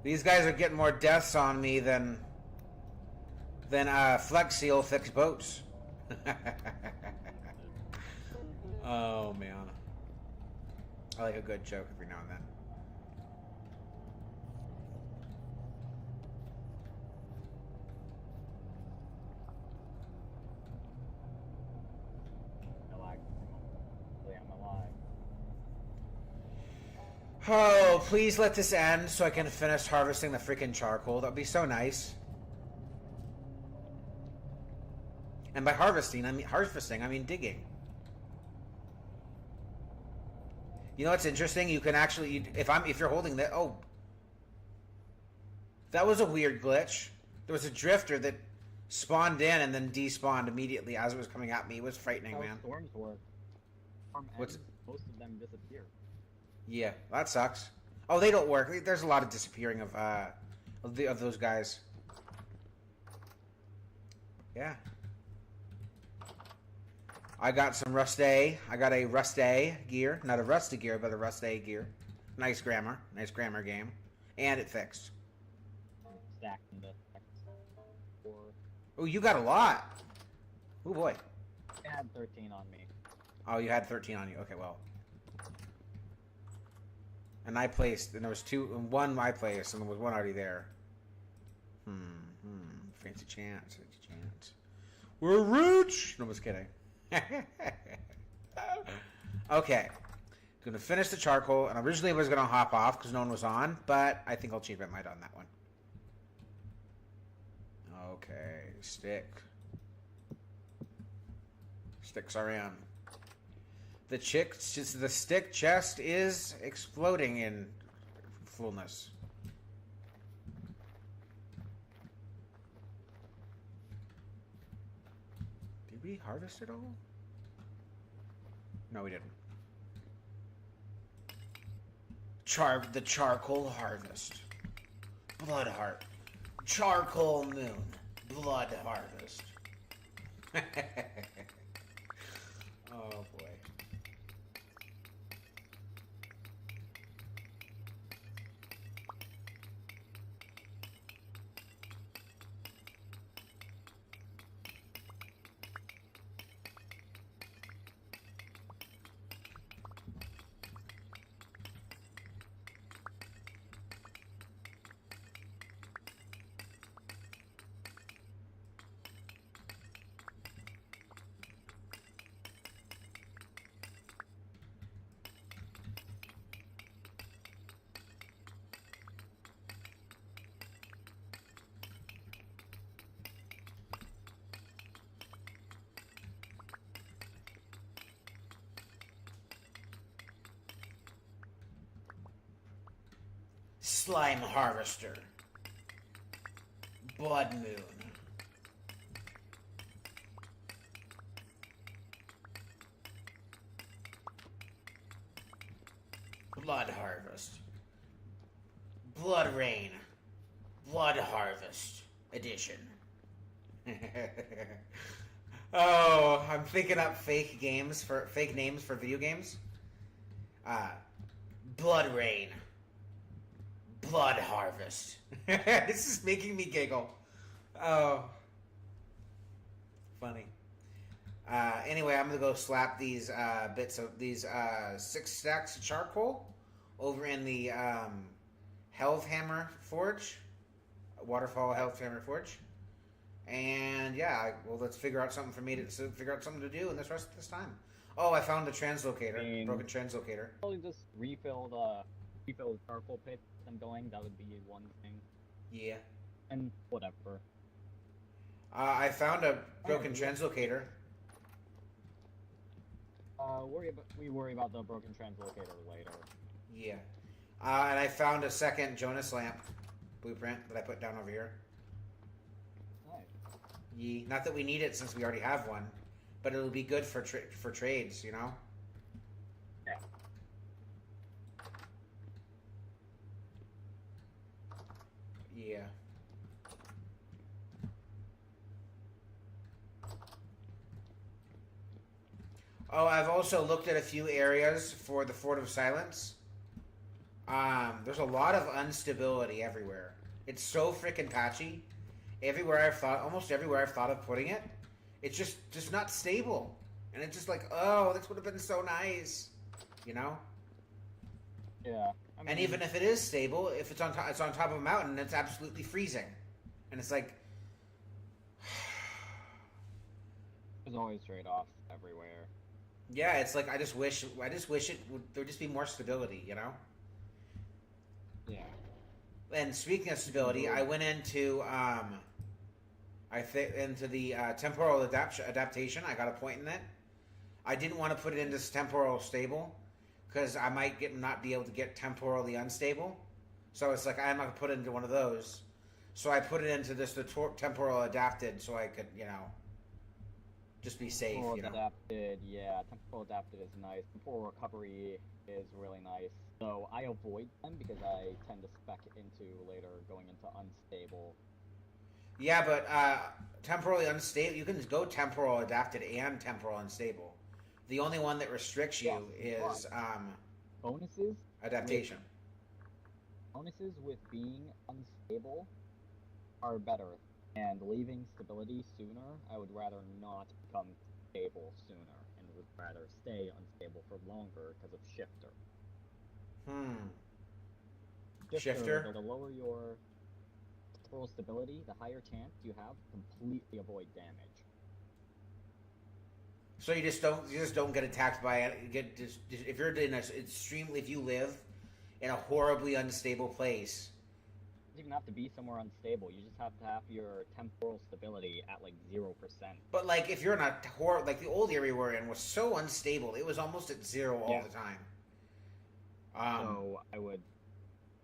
These guys are getting more deaths on me than Flex Seal fixed boats. Oh man, I like a good joke every now and then. I'm alive. Oh, please let this end so I can finish harvesting the freaking charcoal. That'd be so nice. And by harvesting, I mean digging. You know what's interesting? You can actually, if you're holding that, oh, that was a weird glitch. There was a drifter that spawned in and then despawned immediately as it was coming at me. It was frightening, How man. storms work. What's- Most of them disappear. Yeah, that sucks. Oh, they don't work. There's a lot of disappearing of those guys. Yeah. I got some Rust A. I got a Rust A gear. Not a Rusty gear, but a Rust A gear. Nice grammar. Nice grammar game. And it fixed. Stacked in the or Oh, you got a lot. Oh, boy. I had 13 on me. Oh, you had 13 on you. Okay, well. And I placed, and there was one I placed, and there was one already there. Fancy chance, fancy chance. We're rich! No, I was kidding. Okay. Gonna finish the charcoal, and originally I was gonna hop off because no one was on, but I think I'll change my mind on that one. Okay, stick. Sticks are in. The stick chest is exploding in fullness. Did we harvest it all? No, we didn't. The charcoal harvest. Blood heart. Charcoal moon. Blood harvest. Oh boy. Slime harvester. Blood moon. Blood harvest. Blood rain. Blood harvest edition. Oh, I'm thinking up fake names for video games. Blood rain. Blood harvest. This is making me giggle. Oh, funny. Anyway, I'm gonna go slap these bits of these 6 stacks of charcoal over in the Hellhammer Forge, Waterfall Hellhammer Forge, and yeah, well, let's figure out something for me to figure out something to do in this rest of this time. Oh, I found a translocator, broken translocator. Probably just refill the charcoal pit I'm going. That would be one thing. Yeah. And whatever. I found a broken translocator. We worry about the broken translocator later. Yeah. And I found a second Jonas lamp blueprint that I put down over here. Nice. Yeah. Not that we need it since we already have one, but it'll be good for trades, you know? Yeah. Yeah. Oh, I've also looked at a few areas for the Fort of Silence. There's a lot of instability everywhere. It's so freaking patchy. Almost everywhere I've thought of putting it, it's just not stable. And it's just like, oh, this would have been so nice, you know? Yeah. I mean, And even if it is stable, if it's on top of a mountain, it's absolutely freezing. And it's like, there's always trade-offs everywhere. yeah, it's like I just wish there would just be more stability, you know? Yeah. And speaking of stability, I went into into the temporal adaptation. I got a point in that. I didn't want to put it into temporal stable because I might not be able to get temporally unstable. So it's like I'm not gonna put it into one of those. So I put it into the temporal adapted, so I could just be safe. Temporal adapted, yeah. Temporal adapted is nice. Temporal recovery is really nice. So I avoid them because I tend to spec into later going into unstable. Yeah, but temporally unstable. You can go temporal adapted and temporal unstable. The only one that restricts you is bonuses. Adaptation. Bonuses with being unstable are better, and leaving stability sooner, I would rather not become stable sooner, and would rather stay unstable for longer because of shifter. Shifter? The lower your temporal stability, the higher chance you have to completely avoid damage. So you just don't get attacked by if you're in if you live in a horribly unstable place. You don't even have to be somewhere unstable. You just have to have your temporal stability at like 0%. But like if you're in a like the old area we're in was so unstable, it was almost at 0 all the time. So I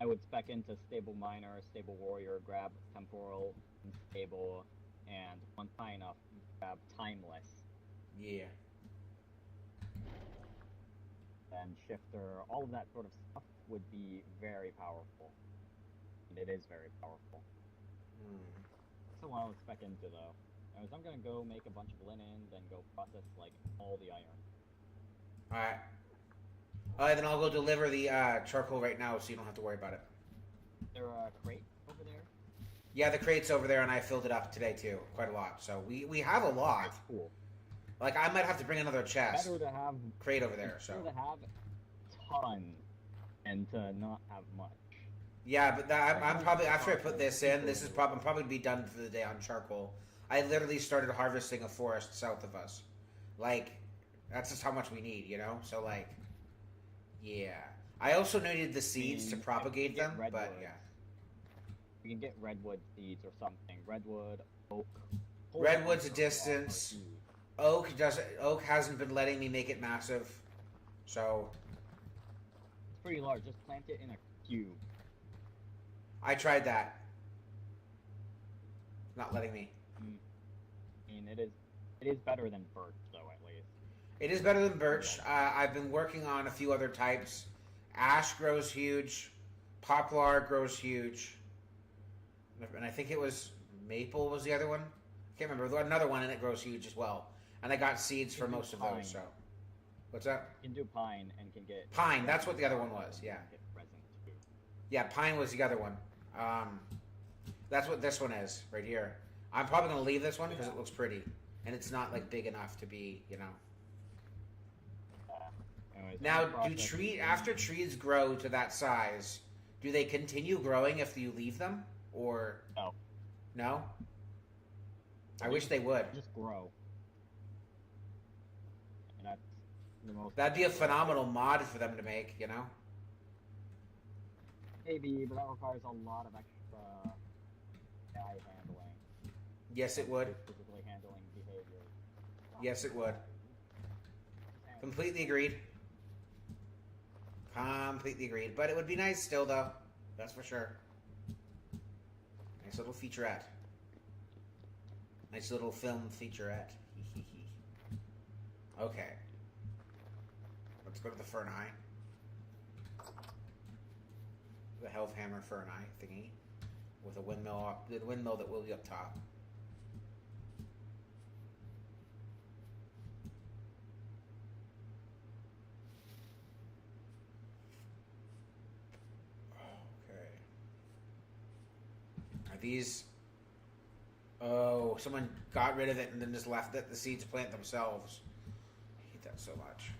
would spec into stable miner, stable warrior, grab temporal, unstable, and once high enough, grab timeless. Yeah. And shifter, all of that sort of stuff would be very powerful. And it is very powerful. That's the one I would spec into though. As I'm gonna go make a bunch of linen, then go process like all the iron. Alright. Alright, then I'll go deliver the charcoal right now so you don't have to worry about it. There a crate over there? Yeah, the crate's over there and I filled it up today too. Quite a lot. So we have a lot. That's cool. Like I might have to bring another chest. Better to have crate over there, so. Better to have a ton and to not have much. Yeah, but I'm probably after I put this in, I'm probably be done for the day on charcoal. I literally started harvesting a forest south of us. Like, that's just how much we need, you know? So like, yeah. I also needed the seeds to propagate them, but yeah. We can get redwood seeds or something. Redwood, oak. Redwood's a distance. Oak hasn't been letting me make it massive. So it's pretty large. Just plant it in a cube. I tried that. Not letting me. I mean, it is better than birch, though, at least. It is better than birch. I've been working on a few other types. Ash grows huge. Poplar grows huge. And I think it was maple was the other one. I can't remember. Another one, and it grows huge as well. And I got seeds for most of those, so. What's that? You can do pine and can get... Pine, that's what the other one was, yeah. Yeah, pine was the other one. That's what this one is, right here. I'm probably going to leave this one because it looks pretty. And it's not, like, big enough to be, you know. Anyways, now, after trees grow to that size, do they continue growing if you leave them? Or... No. No? I wish they would. Just grow. And that's the most... That'd be a phenomenal mod for them to make, you know? Maybe, but that requires a lot of extra AI handling. Yes, it would. Physically handling behavior. Yes, it would. Completely agreed. Completely agreed. But it would be nice still, though. That's for sure. Nice little featurette. Nice little film featurette. Okay. Let's go to the Fern Eye. The Health Hammer Fern Eye thingy. With a windmill up, the windmill that will be up top. Okay. Are these... Oh, someone got rid of it and then just left it. The seeds plant themselves. I hate that so much.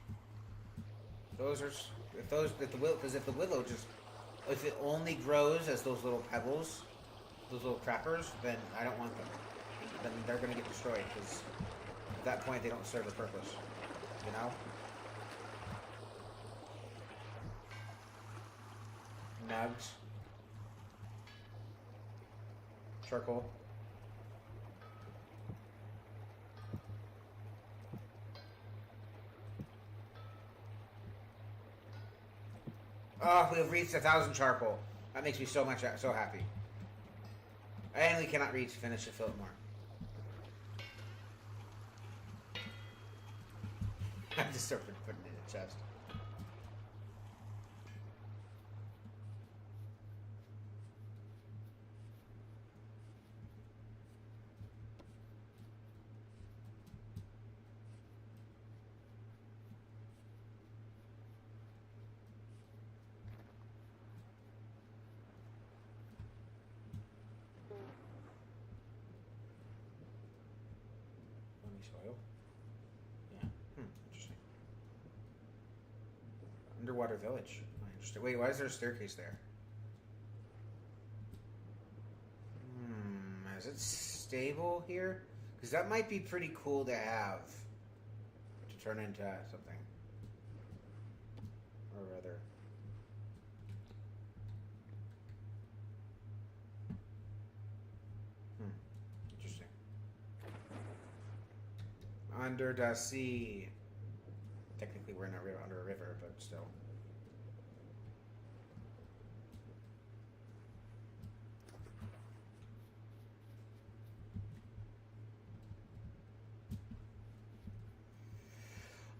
Those are... If the willow just... If it only grows as those little pebbles, those little crappers, then I don't want them. Then they're going to get destroyed, because at that point they don't serve a purpose. You know? Nugs. charcoal. Oh, we have reached 1,000 charcoal. That makes me so happy. And we cannot finish the Philip Moore. I'm just sort of putting it in the chest. Soil? Yeah. Interesting. Underwater village. Oh, interesting. Wait, why is there a staircase there? Is it stable here? Because that might be pretty cool to have. To turn into something. Or rather... Interesting. Under the sea. Technically, we're in under a river, but still.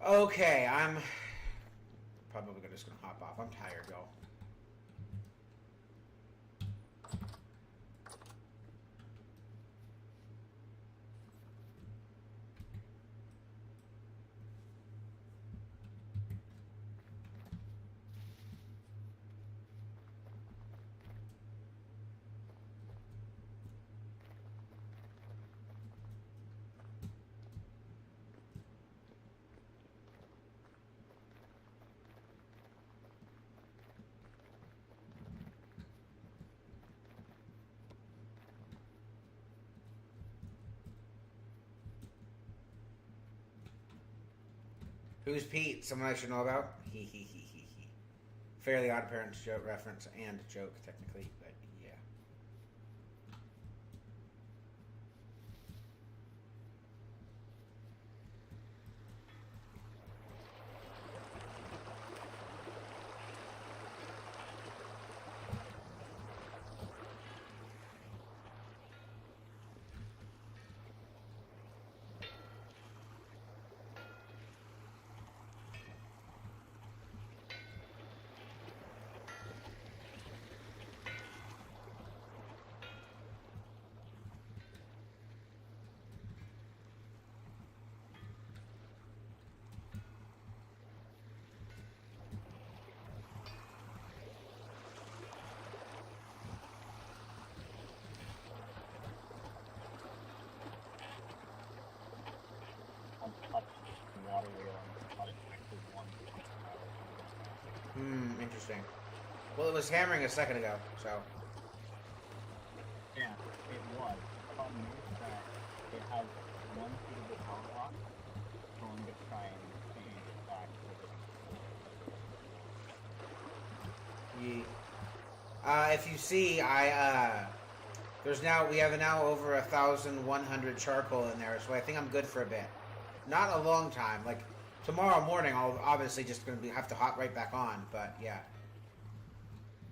Okay, I'm probably just gonna hop off. I'm tired, y'all. Who's Pete? Someone I should know about? He. Fairly Odd Parents joke reference and joke, technically, but yeah. Interesting. Well, it was hammering a second ago, so. Yeah, it was. The problem is that it has one suitable power block, so I'm going to try and change it back to If you see, we have now over 1,100 charcoal in there, so I think I'm good for a bit. Not a long time. Like tomorrow morning, I'll obviously just going to have to hop right back on. But yeah.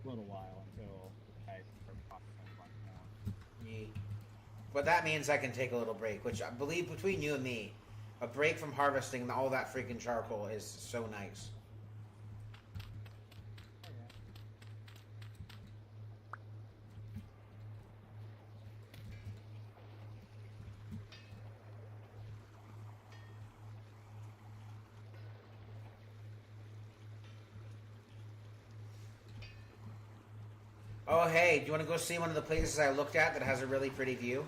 A little while until I start talking much more. But that means I can take a little break, which I believe between you and me, a break from harvesting all that freaking charcoal is so nice. Oh, hey, do you want to go see one of the places I looked at that has a really pretty view?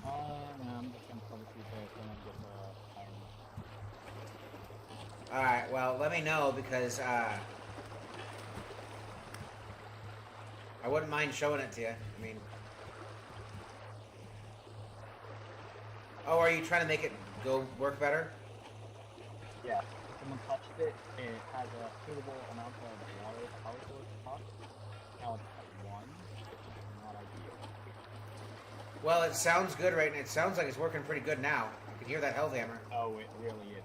No, I'm just going to probably see if I can get Alright, well, let me know because, I wouldn't mind showing it to you. I mean... Oh, are you trying to make it work better? Yeah. Someone touched it, it has a suitable amount of water power source top. Now it's at 1. not ideal. Well, it sounds good right now. It sounds like it's working pretty good now. You can hear that Hellhammer. Oh, it really isn't.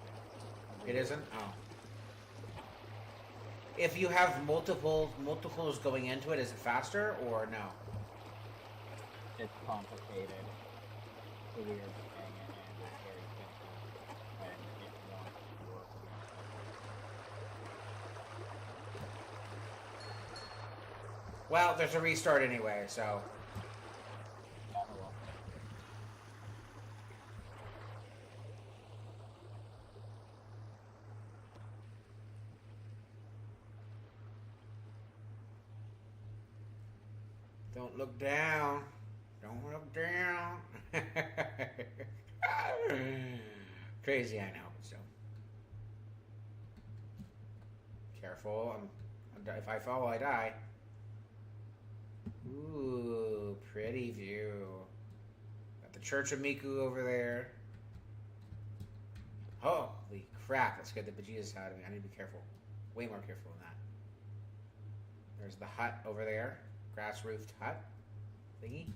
It isn't? Oh. If you have multiples going into it, is it faster or no? It's complicated. It's a weird thing, and it's very simple when it wants to work. Well, there's a restart anyway, so. Oh, well. Don't look down. Don't look down. Crazy, I know. So careful. If I fall, I die. Ooh, pretty view. Got the Church of Miku over there. Holy crap! That scared the bejesus out of me. I need to be careful. Way more careful than that. There's the hut over there. Grass roofed hut thingy.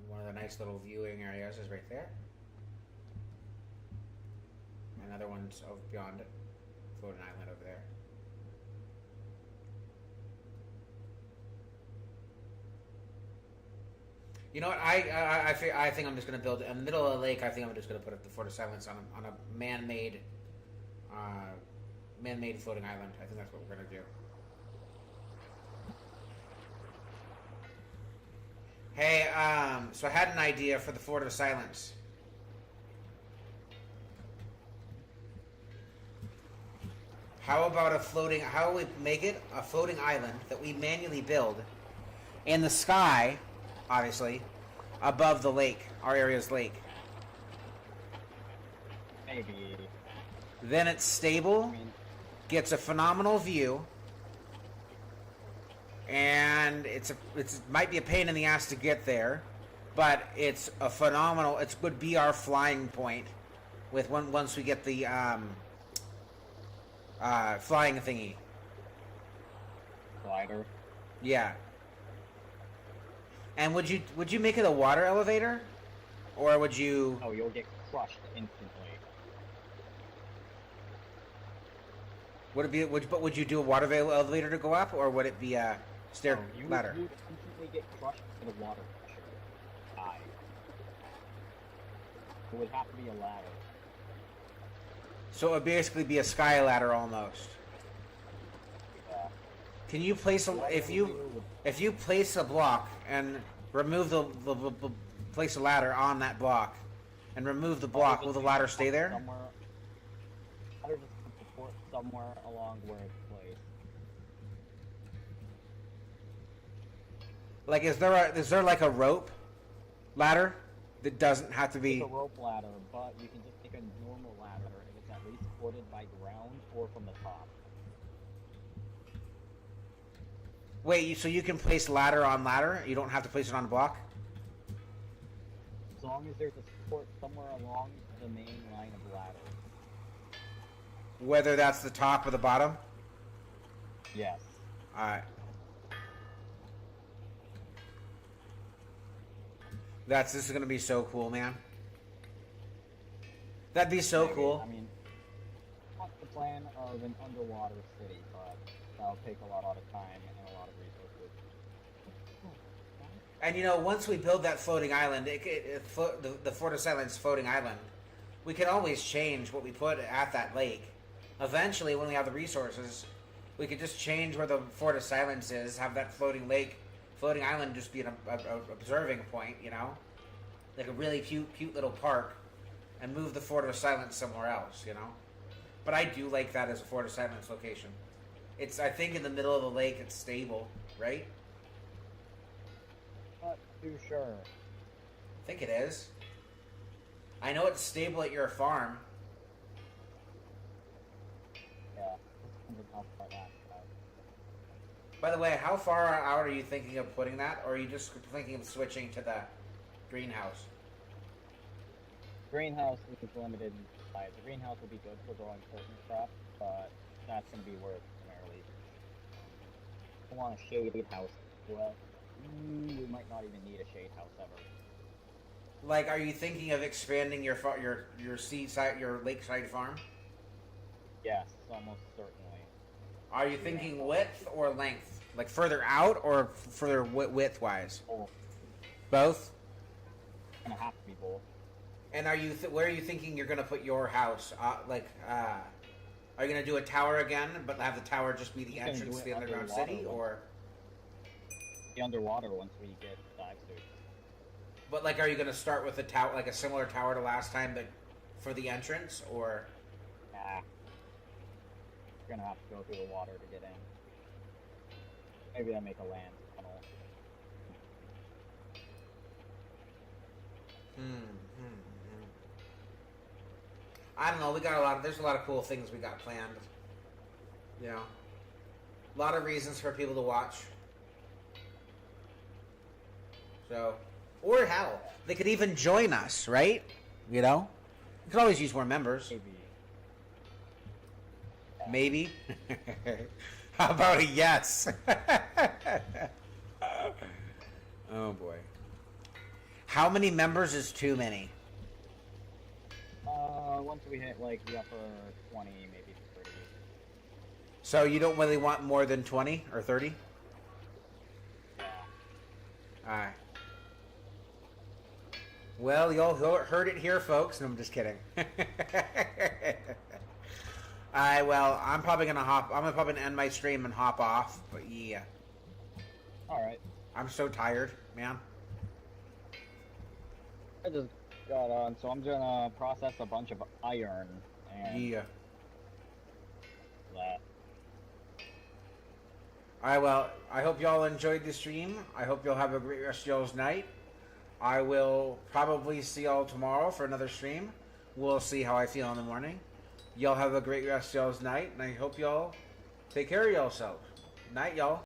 One of the nice little viewing areas is right there. Another one's over beyond it. Floating island over there. You know what? I think I'm just going to build in the middle of the lake. I think I'm just going to put the Fort of Silence on a man-made floating island. I think that's what we're going to do. Hey, so I had an idea for the Fort of Silence. How about how we make it a floating island that we manually build in the sky, obviously, above the lake, our area's lake. Maybe. Then it's stable, gets a phenomenal view, and it might be a pain in the ass to get there, but it's a phenomenal. It would be our flying point, once we get the flying thingy. Glider. Yeah. And would you make it a water elevator, or would you? Oh, you'll get crushed instantly. Would it be? Would you do a water elevator to go up, or would it be a stair ladder? You would instantly get crushed by the water pressure. Die. It would have to be a ladder. So it would basically be a sky ladder almost. Yeah. Can you place if you place a block and remove the place a ladder on that block, and remove the block, will the ladder stay there? Ladder just support somewhere along where it's placed. Like, is there like a rope ladder that doesn't have to be? It's a rope ladder, but you can just take a normal ladder if it's at least supported by ground or from the top. Wait, so you can place ladder on ladder? You don't have to place it on a block? As long as there's a support somewhere along the main line of ladder. Whether that's the top or the bottom? Yes. Alright. This is gonna be so cool, man. That'd be so cool. I mean, not the plan of an underwater city, but that'll take a lot of time and a lot of resources. And once we build that floating island, the Fort of Silence floating island, we can always change what we put at that lake. Eventually, when we have the resources, we could just change where the Fort of Silence is, have that floating island just be an observing point, like a really cute little park, and move the Fort of Silence somewhere else, But I do like that as a Fort of Silence location. I think in the middle of the lake, it's stable, right? Not too sure. I think it is. I know it's stable at your farm. Yeah. By the way, how far out are you thinking of putting that, or are you just thinking of switching to the greenhouse? Greenhouse is limited in size. The greenhouse will be good for growing certain stuff, but that's going to be where it's primarily. I want a shaded house well, we might not even need a shade house ever. Like, are you thinking of expanding your seaside, your lakeside farm? Yes, almost certainly. Are you thinking width or length? Like further out or further width wise? Both. Both. It's gonna have to be both. And are you where are you thinking you're gonna put your house? Are you gonna do a tower again, but have the tower just be the Just gonna entrance do to it the underground underwater city, one. or? Be underwater once we get dive suits. But like, are you gonna start with a tower, like a similar tower to last time, but for the entrance, or? Nah. We're gonna have to go through the water to get in. Maybe I'll make a land tunnel. I don't know. We got a lot. There's a lot of cool things we got planned. You know, a lot of reasons for people to watch. So, or hell, they could even join us, right? You know, you could always use more members. Maybe. Maybe. How about a yes? Oh boy. How many members is too many? Once we hit like the upper 20, maybe 30. So you don't really want more than 20 or 30? Yeah. Alright. Well, y'all heard it here, folks. No, I'm just kidding. Alright, well, I'm probably gonna end my stream and hop off, but yeah. Alright. I'm so tired, man. I just got on, so I'm gonna process a bunch of iron and Yeah. that. Alright, well, I hope y'all enjoyed the stream. I hope y'all have a great rest of y'all's night. I will probably see y'all tomorrow for another stream. We'll see how I feel in the morning. Y'all have a great rest of y'all's night, and I hope y'all take care of yourselves. Night, y'all.